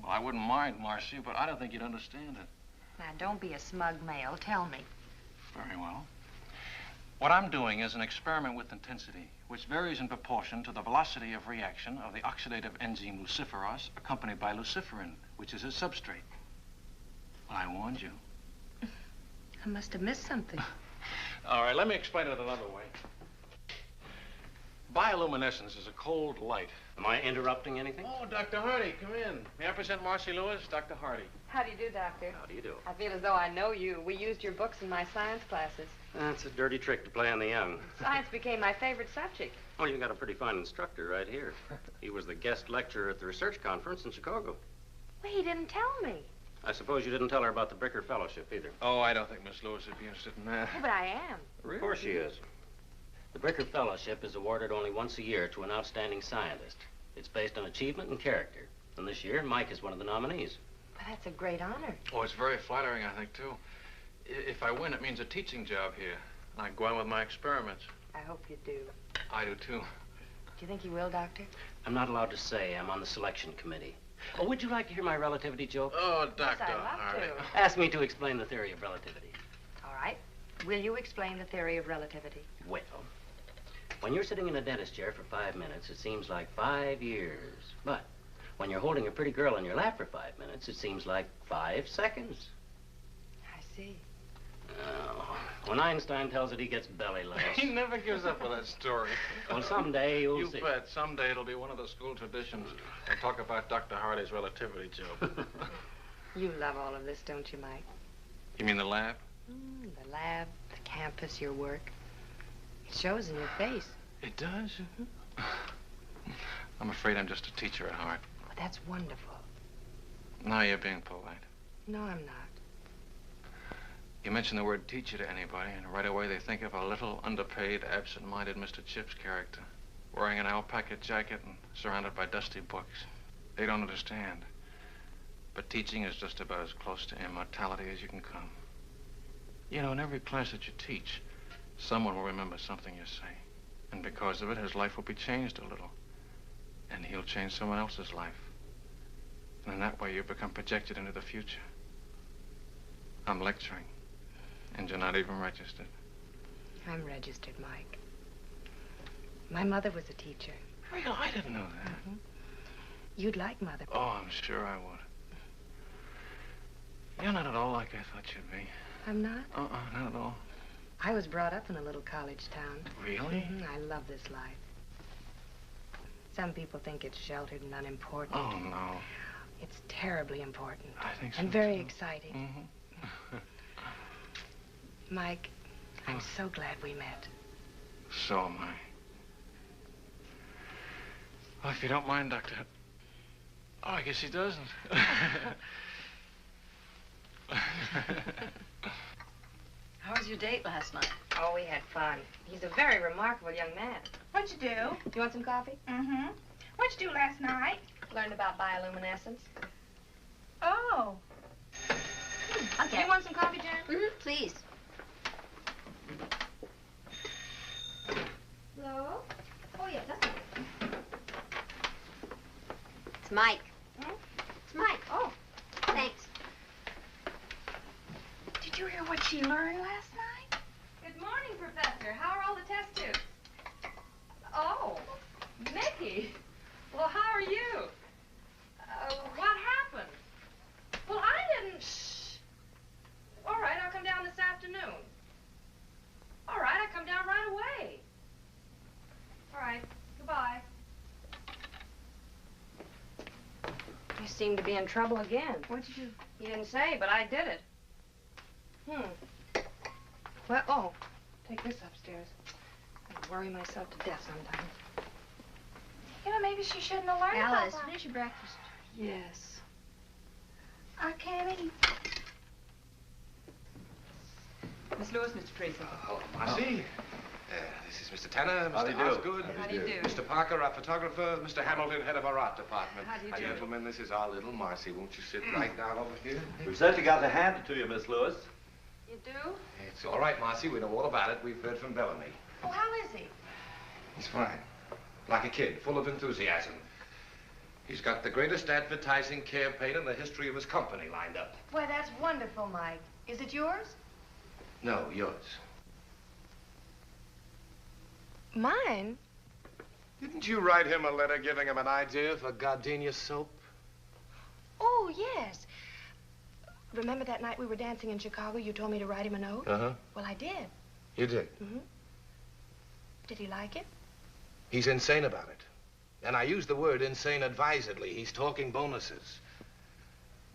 Well, I wouldn't mind, Marcy, but I don't think you'd understand it. Now, don't be a smug male. Tell me. Very well. What I'm doing is an experiment with intensity, which varies in proportion to the velocity of reaction of the oxidative enzyme luciferase, accompanied by luciferin, which is its substrate. Well, I warned you. I must have missed something. All right, let me explain it another way. Bioluminescence is a cold light. Am I interrupting anything? Oh, Dr. Hardy, come in. May I present Marcy Lewis, Dr. Hardy? How do you do, Doctor? How do you do? I feel as though I know you. We used your books in my science classes. That's a dirty trick to play on the young. Science became my favorite subject. Oh, you got a pretty fine instructor right here. He was the guest lecturer at the research conference in Chicago. Well, he didn't tell me. I suppose you didn't tell her about the Bricker Fellowship either. Oh, I don't think Miss Lewis would be interested in that. Oh, but I am. Really? Of course she is. The Bricker Fellowship is awarded only once a year to an outstanding scientist. It's based on achievement and character. And this year, Mike is one of the nominees. Well, that's a great honor. Oh, it's very flattering, I think, too. If I win, it means a teaching job here. And I go on with my experiments. I hope you do. I do, too. Do you think you will, Doctor? I'm not allowed to say. I'm on the selection committee. Oh, would you like to hear my relativity joke? Oh, Dr. Yes, I'd love Hardy. to. Ask me to explain the theory of relativity. All right. Will you explain the theory of relativity? Well, when you're sitting in a dentist chair for 5 minutes, it seems like 5 years. But when you're holding a pretty girl in your lap for 5 minutes, it seems like 5 seconds. I see. Oh, when Einstein tells it, he gets belly laughs. He never gives up with that story. Well, someday you'll see. You bet. Someday it'll be one of the school traditions. I'll talk about Dr. Hardy's relativity joke. You love all of this, don't you, Mike? You mean the lab? The lab, the campus, your work. It shows in your face. It does? I'm afraid I'm just a teacher at heart. But that's wonderful. Now you're being polite. No, I'm not. You mention the word teacher to anybody, and right away they think of a little, underpaid, absent-minded Mr. Chips character, wearing an alpaca jacket and surrounded by dusty books. They don't understand. But teaching is just about as close to immortality as you can come. You know, in every class that you teach, someone will remember something you say. And because of it, his life will be changed a little. And he'll change someone else's life. And in that way, you become projected into the future. I'm lecturing. And you're not even registered. I'm registered, Mike. My mother was a teacher. Really? I didn't know that. You'd like Mother. Oh, I'm sure I would. You're not at all like I thought you'd be. I'm not? Not at all. I was brought up in a little college town. Really? I love this life. Some people think it's sheltered and unimportant. Oh, no. It's terribly important. I think so, and very too. exciting. Mike, I'm so glad we met. So am I. Well, if you don't mind, Doctor... Oh, I guess he doesn't. How was your date last night? Oh, we had fun. He's a very remarkable young man. What'd you do? You want some coffee? Mm-hmm. What'd you do last night? Learned about bioluminescence. Oh. Okay. You want some coffee, Jan? Mm-hmm, please. Hello? Oh, yeah, that's it. It's Mike. Hmm? It's Mike. Oh. Thanks. Did you hear what she learned last night? Good morning, Professor. How are all the test tubes? Oh, Mickey. Well, how are you? What happened? Well, I didn't... Shh. All right, I'll come down this afternoon. All right, I'll come down right away. All right, goodbye. You seem to be in trouble again. What'd you do? You didn't say, but I did it. Well, oh, take this upstairs. worry myself to death sometimes. You know, maybe she shouldn't have learned Alice, about that. finish your breakfast. Yes. I can't eat. Miss Lewis, Mr. Tracy. Hello, Marcy. This is Mr. Tanner, How do Mr. you do? Osgood. How do you do? Mr. Parker, our photographer. Mr. Hamilton, head of our art department. How do you do? Gentlemen, this is our little Marcy. Won't you sit right down over here? We've certainly got to hand it to you, Miss Lewis. You do? It's all right, Marcy. We know all about it. We've heard from Bellamy. Oh, how is he? He's fine. Like a kid, full of enthusiasm. He's got the greatest advertising campaign in the history of his company lined up. Why, that's wonderful, Mike. Is it yours? No, yours. Mine? Didn't you write him a letter giving him an idea for gardenia soap? Oh, yes. Remember that night we were dancing in Chicago? You told me to write him a note? Uh-huh. Well, I did. You did? Mm-hmm. Did he like it? He's insane about it. And I use the word insane advisedly. He's talking bonuses.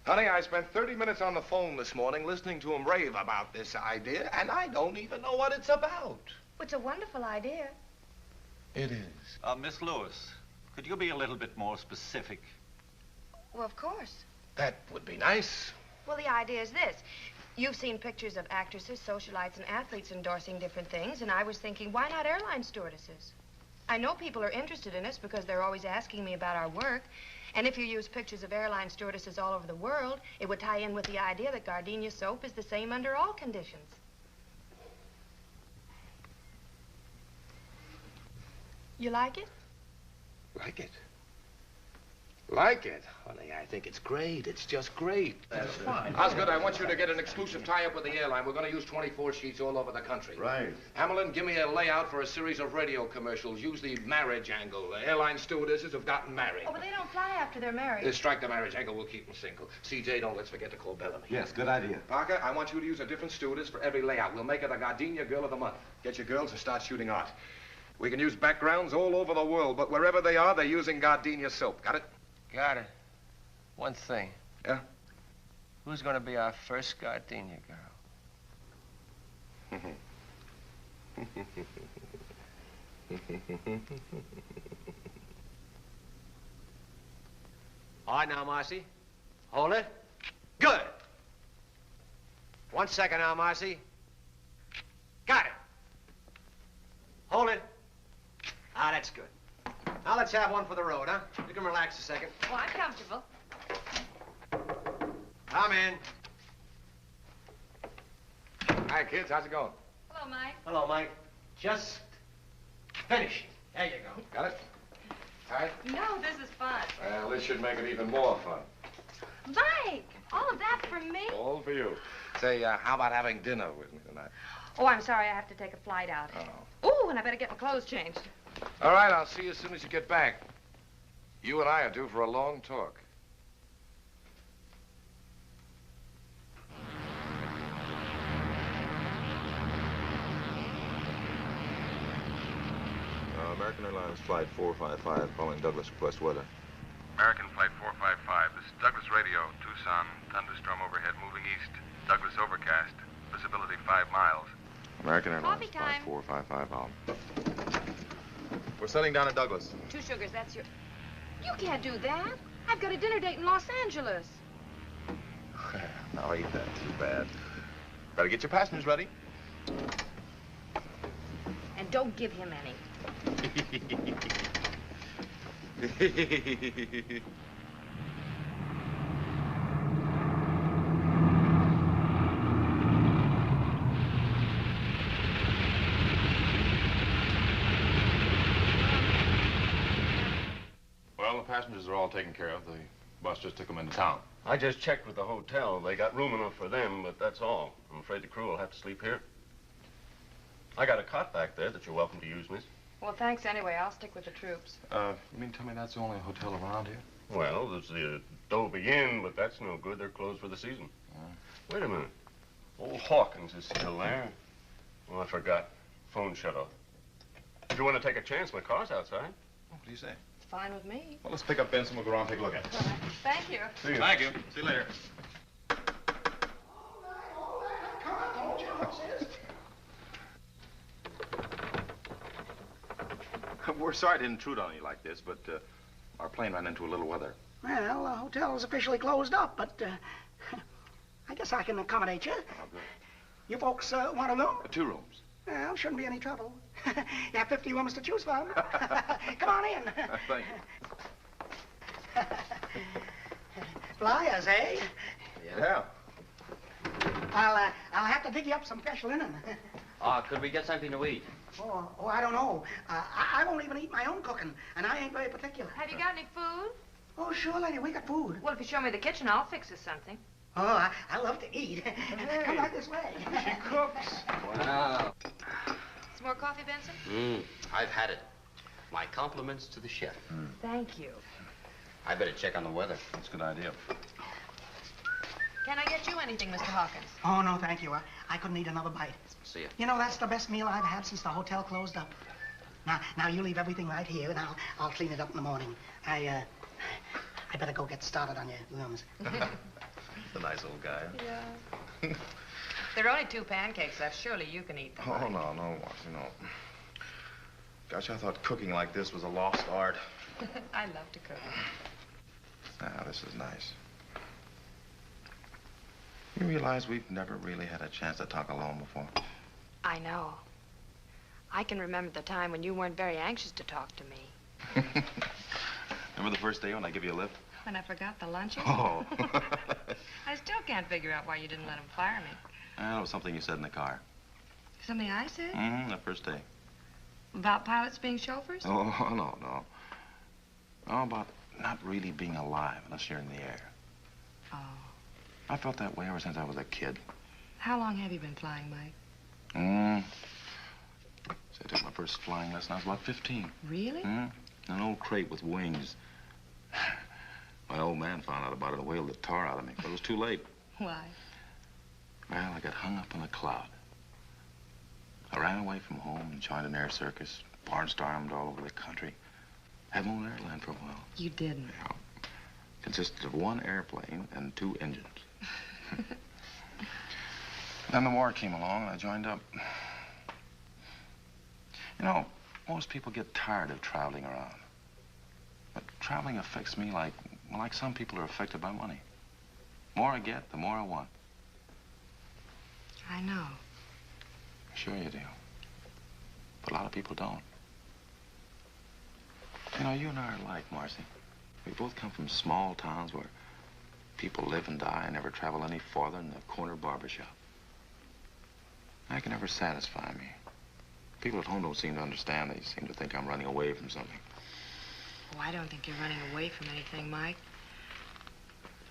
Honey, I spent 30 minutes on the phone this morning listening to him rave about this idea, and I don't even know what it's about. It's a wonderful idea. It is. Miss Lewis, could you be a little bit more specific? Well, of course. That would be nice. Well, the idea is this. You've seen pictures of actresses, socialites, and athletes endorsing different things, and I was thinking, why not airline stewardesses? I know people are interested in us because they're always asking me about our work. And if you use pictures of airline stewardesses all over the world, it would tie in with the idea that gardenia soap is the same under all conditions. You like it? Like it? Like it? Honey, I think it's great. It's just great. That's fine. Osgood, I want you to get an exclusive tie-up with the airline. We're going to use 24 sheets all over the country. Right. Hamilton, give me a layout for a series of radio commercials. Use the marriage angle. The airline stewardesses have gotten married. Oh, but they don't fly after they're married. Strike the marriage angle. We'll keep them single. CJ, don't let's forget to call Bellamy. Yes, good idea. Parker, I want you to use a different stewardess for every layout. We'll make her the Gardenia Girl of the Month. Get your girls and start shooting art. We can use backgrounds all over the world, but wherever they are, they're using Gardenia soap. Got it? Got it. One thing. Yeah? Who's going to be our first gardenia girl? All right, now, Marcy. Hold it. Good. 1 second now, Marcy. Got it. Hold it. Ah, that's good. Now let's have one for the road, huh? You can relax a second. Oh, I'm comfortable. Come in. Hi, kids. How's it going? Hello, Mike. Hello, Mike. Just finishing. There you go. Got it? All right? No, this is fun. Well, this should make it even more fun. Mike, all of that for me? All for you. Say, how about having dinner with me tonight? Oh, I'm sorry. I have to take a flight out. Oh. Ooh, and I better get my clothes changed. All right, I'll see you as soon as you get back. You and I are due for a long talk. American Airlines Flight 455 calling Douglas request weather. American Flight 455. This is Douglas Radio, Tucson. Thunderstorm overhead moving east. Douglas overcast. Visibility 5 miles. American Airlines Coffee Flight time. 455 on. We're setting down at Douglas. 2 sugars, that's your... You can't do that. I've got a dinner date in Los Angeles. No, ain't that too bad. Better get your passengers ready. And don't give him any. Well, the passengers are all taken care of. The bus just took them into town. I just checked with the hotel. They got room enough for them, but that's all. I'm afraid the crew will have to sleep here. I got a cot back there that you're welcome to use, miss. Well, thanks anyway. I'll stick with the troops. You mean tell me that's the only hotel around here? Well, there's the Adobe Inn, but that's no good. They're closed for the season. Wait a minute. Old Hawkins is still there. Oh, I forgot. Phone shut off. If you want to take a chance, my car's outside. What do you say? It's fine with me. Well, let's pick up Benson. We'll go around and take a look at it. All right. Thank you. See you. Thank you. See you later. we're sorry to intrude on you like this, but our plane ran into a little weather. Well, the hotel is officially closed up, but I guess I can accommodate you. Oh, good. You folks want a room? 2 rooms. Well, shouldn't be any trouble. You have 50 rooms to choose from. Come on in. Thank you. Flyers, eh? Yeah. I'll have to dig you up some fresh linen. Could we get something to eat? Oh, I don't know. I won't even eat my own cooking, and I ain't very particular. Have you got any food? Oh, sure, lady, we got food. Well, if you show me the kitchen, I'll fix us something. Oh, I love to eat. Come right this way. She cooks. Wow. Some more coffee, Benson? I've had it. My compliments to the chef. Thank you. I better check on the weather. That's a good idea. Can I get you anything, Mr. Hawkins? Oh, no, thank you. I couldn't eat another bite. See ya. You know, that's the best meal I've had since the hotel closed up. Now you leave everything right here, and I'll clean it up in the morning. I better go get started on your rooms. He's a nice old guy. Yeah. There are only 2 pancakes left. Surely you can eat them. Oh, no, Marcy, no. Gosh, I thought cooking like this was a lost art. I love to cook. Now, this is nice. You realize we've never really had a chance to talk alone before? I know. I can remember the time when you weren't very anxious to talk to me. Remember the first day when I gave you a lift? When I forgot the lunches? Oh. I still can't figure out why you didn't let him fire me. That was something you said in the car. Something I said? The first day. About pilots being chauffeurs? Oh, no. Oh, about not really being alive unless you're in the air. Oh. I felt that way ever since I was a kid. How long have you been flying, Mike? I took my first flying lesson. I was about 15. Really? An old crate with wings. My old man found out about it and wailed the tar out of me, but it was too late. Why? Well, I got hung up in a cloud. I ran away from home and joined an air circus, barnstormed all over the country. Had my own airline for a while. You didn't? Yeah. Consisted of 1 airplane and 2 engines. Then the war came along and I joined up. You know, most people get tired of traveling around. But traveling affects me like some people are affected by money. The more I get, the more I want. I know. Sure you do. But a lot of people don't. You know, you and I are alike, Marcy. We both come from small towns where people live and die and never travel any farther than the corner barbershop. That can never satisfy me. People at home don't seem to understand. They seem to think I'm running away from something. Oh, I don't think you're running away from anything, Mike.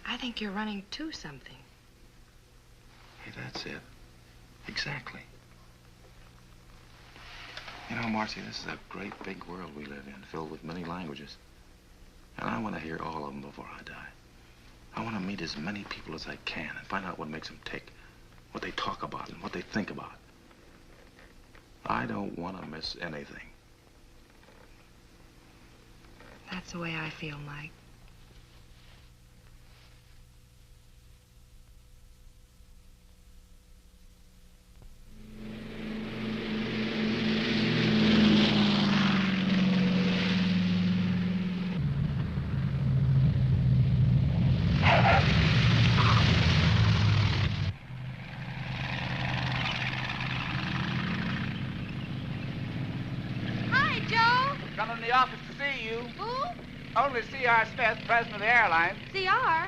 I think you're running to something. Hey, that's it. Exactly. You know, Marcy, this is a great big world we live in, filled with many languages. And I want to hear all of them before I die. I want to meet as many people as I can and find out what makes them tick, what they talk about and what they think about. I don't want to miss anything. That's the way I feel, Mike. Come in the office to see you. Who? Only C.R. Smith, president of the airline. C.R.?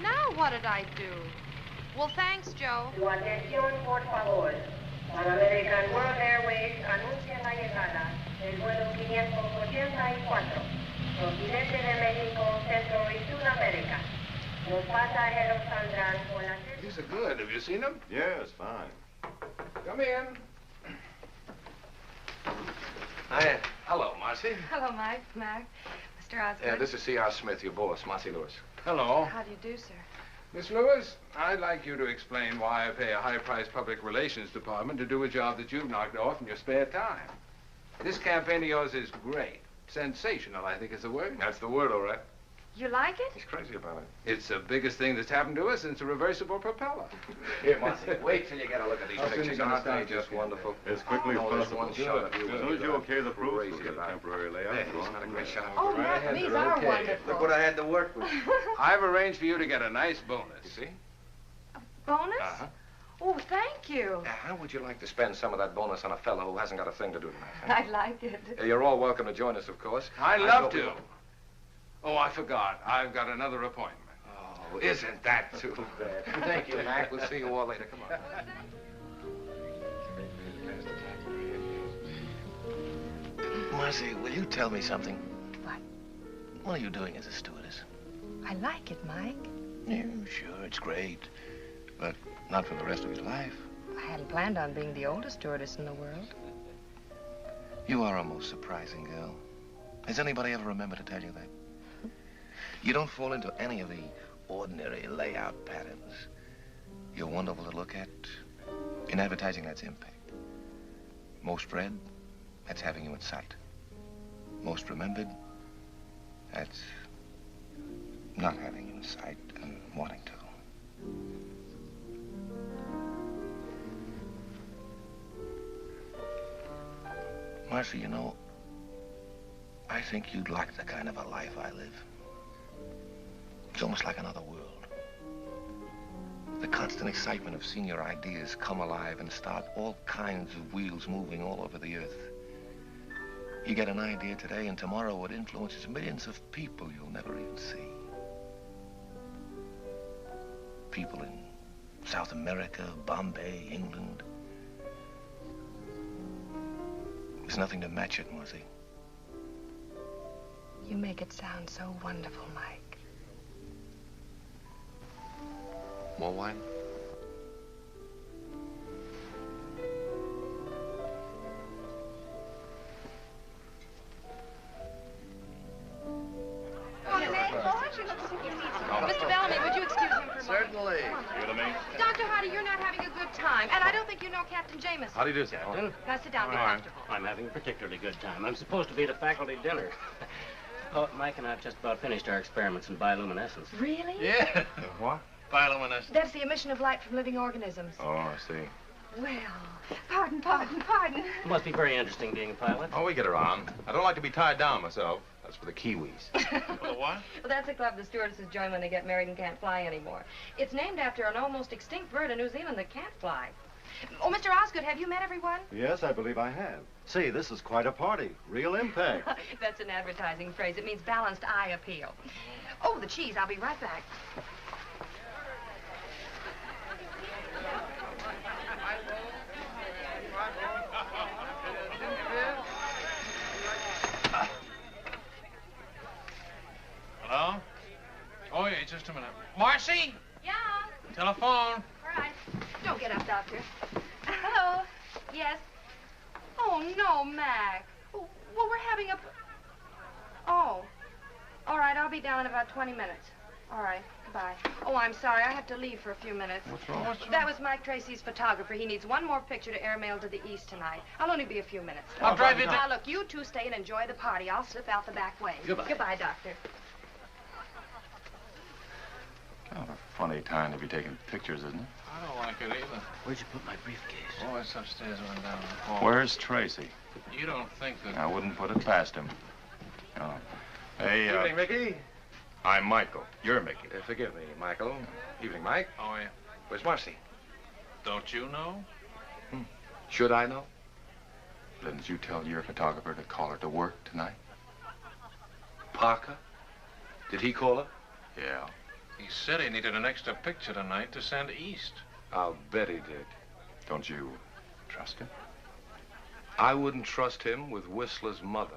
Now what did I do? Well, thanks, Joe. Su atención, por favor. Pan American World Airways anuncia la llegada del vuelo 584, procedente de México, Centro y Sudamérica. Los pasajeros saldrán por la... These are good. Have you seen them? Yes, fine. Come in. Hi. Hello, Marcy. Hello, Mike. Mac. Mr. Osgood. Yeah, this is C.R. Smith, your boss, Marcy Lewis. Hello. How do you do, sir? Miss Lewis, I'd like you to explain why I pay a high-priced public relations department to do a job that you've knocked off in your spare time. This campaign of yours is great. Sensational, I think is the word. That's the word, all right. You like it? He's crazy about it. It's the biggest thing that's happened to us since a reversible propeller. Here, Marcy, wait till you get a look at these How soon pictures. you gonna Aren't they start just wonderful? As quickly as Oh, there's possible. one shot of you. As soon as you okay the proof, we'll get a temporary layout. There, isn't that a great shot? Oh, Mac, these are wonderful. Look what I had to work with. I've arranged for you to get a nice bonus. You see? Bonus? Uh-huh. Oh, thank you. Now, how would you like to spend some of that bonus on a fellow who hasn't got a thing to do tonight? Huh? I'd like it. You're all welcome to join us, of course. I'd love to. Oh, I forgot. I've got another appointment. Oh, isn't that too bad? Thank you, Mac. We'll see you all later. Come on. Marcy, will you tell me something? What? What are you doing as a stewardess? I like it, Mike. Yeah, sure, it's great. But not for the rest of your life. I hadn't planned on being the oldest stewardess in the world. You are a most surprising girl. Has anybody ever remembered to tell you that? You don't fall into any of the ordinary layout patterns. You're wonderful to look at. In advertising, that's impact. Most read, that's having you in sight. Most remembered, that's not having you in sight and wanting to. Marcy, you know, I think you'd like the kind of a life I live. It's almost like another world. The constant excitement of seeing your ideas come alive and start all kinds of wheels moving all over the earth. You get an idea today, and tomorrow it influences millions of people you'll never even see. People in South America, Bombay, England. There's nothing to match it, Marcy. You make it sound so wonderful, Mike. More wine? Mr. Bellamy, would you excuse him for a moment? Certainly. Dr. Hardy, you're not having a good time, and I don't think you know Captain Jameson. How do you do, Captain? Now sit down, be All right. comfortable. I'm having a particularly good time. I'm supposed to be at a faculty dinner. Oh, Mike and I have just about finished our experiments in bioluminescence. Really? Yeah. What? Bioluminescence. That's the emission of light from living organisms. Oh, I see. Well, pardon. It must be very interesting being a pilot. Oh, we get around. I don't like to be tied down myself. That's for the Kiwis. For the what? Well, that's a club the stewardesses join when they get married and can't fly anymore. It's named after an almost extinct bird in New Zealand that can't fly. Oh, Mr. Osgood, have you met everyone? Yes, I believe I have. See, this is quite a party. Real impact. That's an advertising phrase. It means balanced eye appeal. Oh, the cheese. I'll be right back. Hello? Oh, yeah, just a minute. Marcy? Yeah? Telephone. All right. Don't get up, Doctor. Hello? Yes? Oh, no, Mac. Well, we're having a... Oh. All right, I'll be down in about 20 minutes. All right, goodbye. Oh, I'm sorry. I have to leave for a few minutes. What's wrong? That was Mike Tracy's photographer. He needs one more picture to airmail to the east tonight. I'll only be a few minutes. I'll drive you down. Now, look, you two stay and enjoy the party. I'll slip out the back way. Goodbye. Goodbye, Doctor. Kind of a funny time to be taking pictures, isn't it? I don't like it either. Where'd you put my briefcase? Oh, it's upstairs and down the hall. Where's Tracy? You don't think that... I wouldn't put it past him. Oh. Hey, Evening, Mickey. I'm Michael. You're Mickey. Forgive me, Michael. Evening, Mike. Oh, yeah. Where's Marcy? Don't you know? Should I know? Didn't you tell your photographer to call her to work tonight? Parker? Did he call her? Yeah. He said he needed an extra picture tonight to send east. I'll bet he did. Don't you trust him? I wouldn't trust him with Whistler's mother.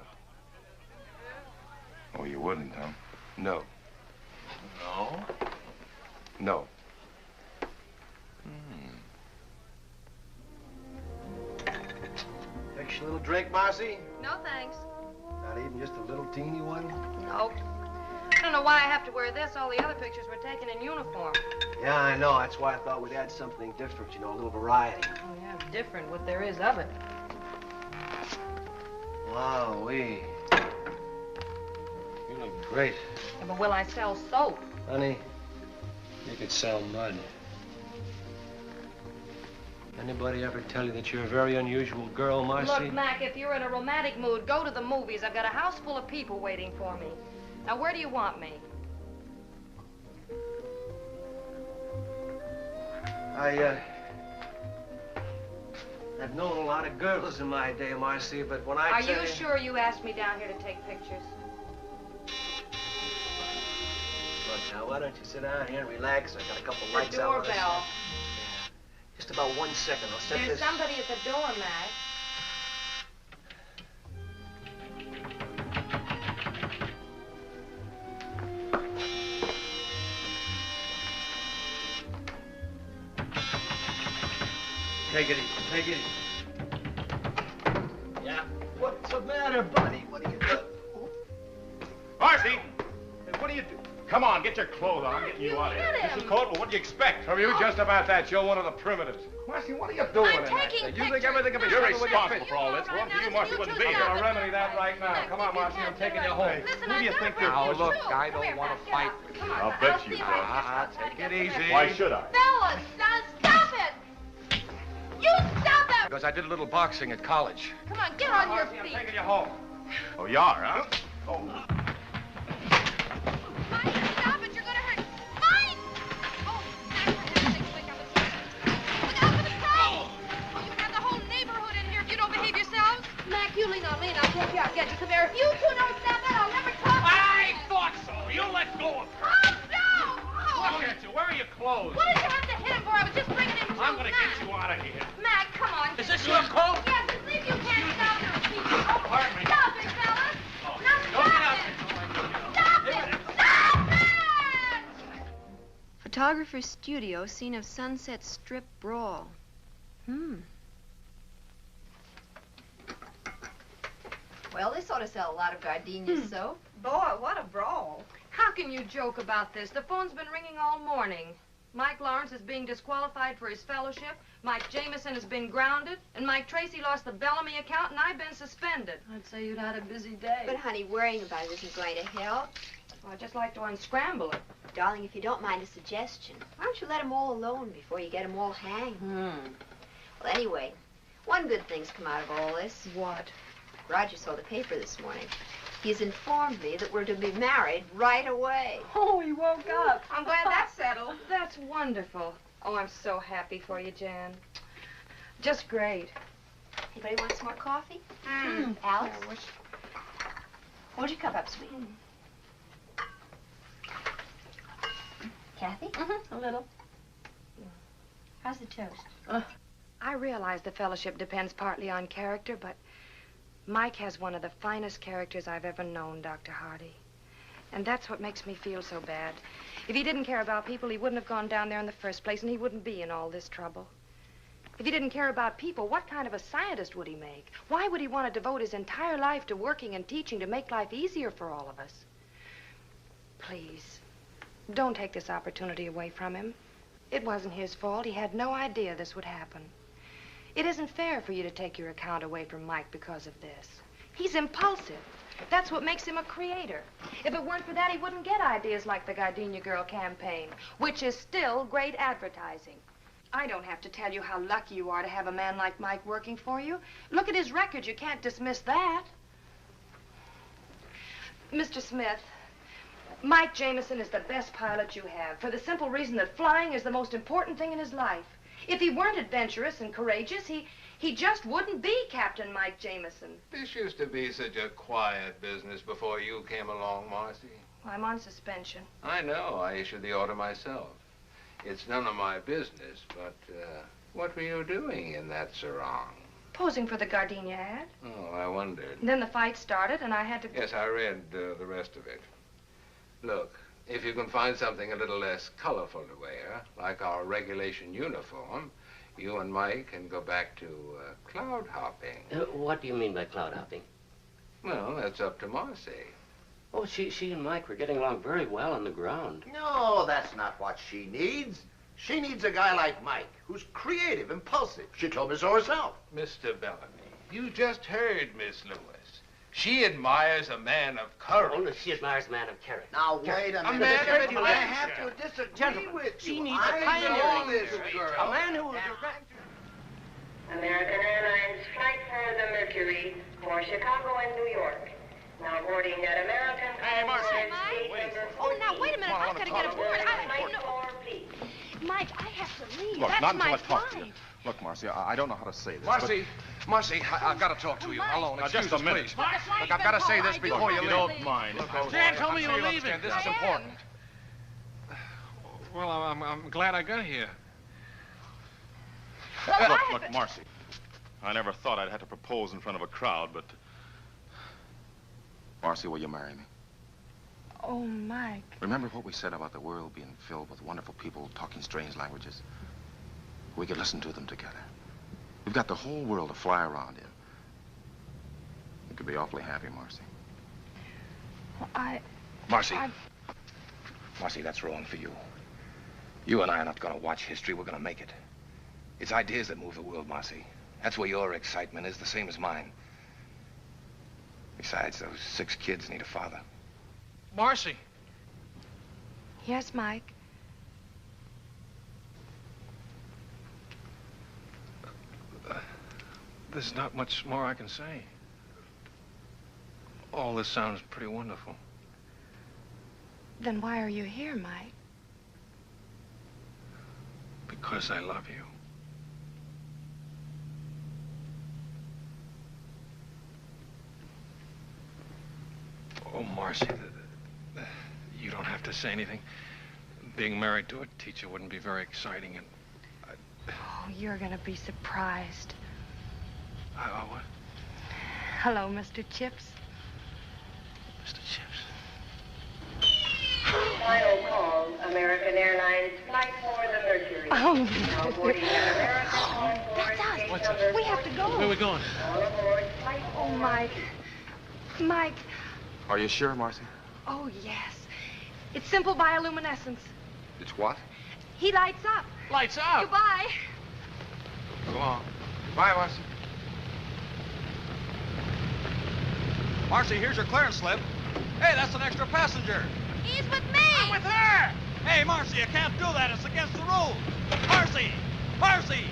Oh, you wouldn't, huh? No. No? No. Extra little drink, Marcy? No, thanks. Not even just a little teeny one? Nope. I don't know why I have to wear this. All the other pictures were taken in uniform. Yeah, I know. That's why I thought we'd add something different, you know, a little variety. Oh, yeah, different what there is of it. Wowee. You look great. Yeah, but will I sell soap? Honey, you could sell mud. Anybody ever tell you that you're a very unusual girl, Marcy? Look, Mac, if you're in a romantic mood, go to the movies. I've got a house full of people waiting for me. Now, where do you want me? I've known a lot of girls in my day, Marcy, but when I Are tell you sure you asked me down here to take pictures? Look, now, why don't you sit down here and relax? I got a couple The lights out. doorbell. Yeah. Just about 1 second. I'll set There's this. somebody at the door, Mac. Take it easy. Take it easy. Yeah. What's the matter, buddy? What are you doing? Marcy! Hey, what are you doing? Come on, get your clothes on. I'm getting you out of here. This is cold. Well, what do you expect? From you, just about that. You're one of the primitives. Marcy, what are you doing in that thing? You think everything can be You're settled with your responsible for all this. Well, you, Marcy, wouldn't be here. I'm gonna remedy that right now. Come on, Marcy, I'm taking you home. Who do you think you're Now, pushing? look, I don't want to fight with you. I'll bet you do. Take it easy. Why should I? Fellas, now stop it! You stop it! Because I did a little boxing at college. Come on, get on your Marcy, I'm feet. taking you home. Oh, you are, huh? Oh. Mike, stop it, you're gonna hurt. Mike! Oh, Mac, for heaven's sake, wake up and look out for the crowd! Oh, you have the whole neighborhood in here if you don't behave yourselves. Mac, you lean on me and I'll take you out. Get you some air. If you two don't stop it, I'll never talk. I thought so. You let go of her. Oh, no! Oh. Look at you. Where are your clothes? What did you have to hit him for? I was just bringing him I'm going to get you out of here. Mac, come on. Is this your coat? Yes, at least you can't stop your feet. Oh, Pardon me. stop it, fellas. Now Don't get stop out. it. Stop it. Stop it! Photographer's studio, scene of Sunset Strip brawl. Well, this ought to sell a lot of gardenias soap. Boy, what a brawl. How can you joke about this? The phone's been ringing all morning. Mike Lawrence is being disqualified for his fellowship. Mike Jameson has been grounded. And Mike Tracy lost the Bellamy account, and I've been suspended. I'd say you'd had a busy day. But, honey, worrying about it isn't going to help. Well, I'd just like to unscramble it. Darling, if you don't mind a suggestion, why don't you let them all alone before you get them all hanged? Well, anyway, one good thing's come out of all this. What? Roger saw the paper this morning. He's informed me that we're to be married right away. Oh, he woke up. I'm glad that's settled. That's wonderful. Oh, I'm so happy for you, Jan. Just great. Anybody want some more coffee? Alice? Hold your cup up, sweet. Kathy? A little. How's the toast? I realize the fellowship depends partly on character, but Mike has one of the finest characters I've ever known, Dr. Hardy. And that's what makes me feel so bad. If he didn't care about people, he wouldn't have gone down there in the first place, and he wouldn't be in all this trouble. If he didn't care about people, what kind of a scientist would he make? Why would he want to devote his entire life to working and teaching to make life easier for all of us? Please, don't take this opportunity away from him. It wasn't his fault. He had no idea this would happen. It isn't fair for you to take your account away from Mike because of this. He's impulsive. That's what makes him a creator. If it weren't for that, he wouldn't get ideas like the Gardenia Girl campaign, which is still great advertising. I don't have to tell you how lucky you are to have a man like Mike working for you. Look at his record. You can't dismiss that. Mr. Smith, Mike Jameson is the best pilot you have for the simple reason that flying is the most important thing in his life. If he weren't adventurous and courageous, he just wouldn't be Captain Mike Jameson. This used to be such a quiet business before you came along, Marcy. I'm on suspension. I know. I issued the order myself. It's none of my business, but what were you doing in that sarong? Posing for the Gardenia ad. Oh, I wondered. Then the fight started, and I had to... Yes, I read the rest of it. Look, if you can find something a little less colorful to wear, like our regulation uniform, you and Mike can go back to cloud hopping. What do you mean by cloud hopping? Well, that's up to Marcy. Oh, she and Mike were getting along very well on the ground. No, that's not what she needs. She needs a guy like Mike, who's creative, impulsive. She told me so herself. Mr. Bellamy, you just heard Miss Lewis. She admires a man of courage. Only she admires a man of character. Now, wait a minute. man of I have to disagree with you. She needs I a pioneering know this spirit. girl. A man who will direct her. American Airlines flight for the Mercury for Chicago and New York. Now boarding at American. Hey, Marcy. Gate number 14. Oh, now, wait a minute. I've got to get aboard. Flight No. 4, please. Mike, I have to leave. Look, That's not my until I talk to you. flight. Look, Marcy, I don't know how to say this. Marcy, Marcy, I've got to talk to you. Mike. Alone. Now, Excuse just a us, minute. please. But the flight's Look, I've been got to say called. this I do before you have leave. to don't leave. mind. Jan told me you were leaving. This is important. Well, I'm glad I got here. Look, look, Marcy. I never thought I'd have to propose in front of a crowd, but... Marcy, will you marry me? Oh, Mike. Remember what we said about the world being filled with wonderful people talking strange languages? We could listen to them together. We've got the whole world to fly around in. You could be awfully happy, Marcy. Well, Marcy. Marcy, that's wrong for you. You and I are not going to watch history. We're going to make it. It's ideas that move the world, Marcy. That's where your excitement is, the same as mine. Besides, those 6 kids need a father. Marcy. Yes, Mike. There's not much more I can say. All this sounds pretty wonderful. Then why are you here, Mike? Because I love you. Oh, Marcy, you don't have to say anything. Being married to a teacher wouldn't be very exciting, and Oh, you're gonna be surprised. what? Hello, Mr. Chips. Mr. Chips. Final call, American Airlines flight for the Mercury. Oh. Now boarding at American That's us. gate What's number We have to go. Where are we going? All aboard flight Oh, Mike. Mike. Are you sure, Marcy? Oh, yes. It's simple bioluminescence. It's what? He lights up. Lights out. Goodbye. Go on. Bye, Marcy. Marcy, here's your clearance slip. Hey, that's an extra passenger. He's with me. I'm with her. Hey, Marcy, you can't do that. It's against the rules. Marcy! Marcy!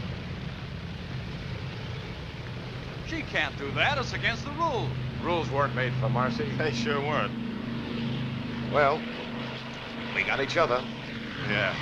She can't do that. It's against the rules. Rules weren't made for Marcy. They sure weren't. Well, we got each other. Yeah.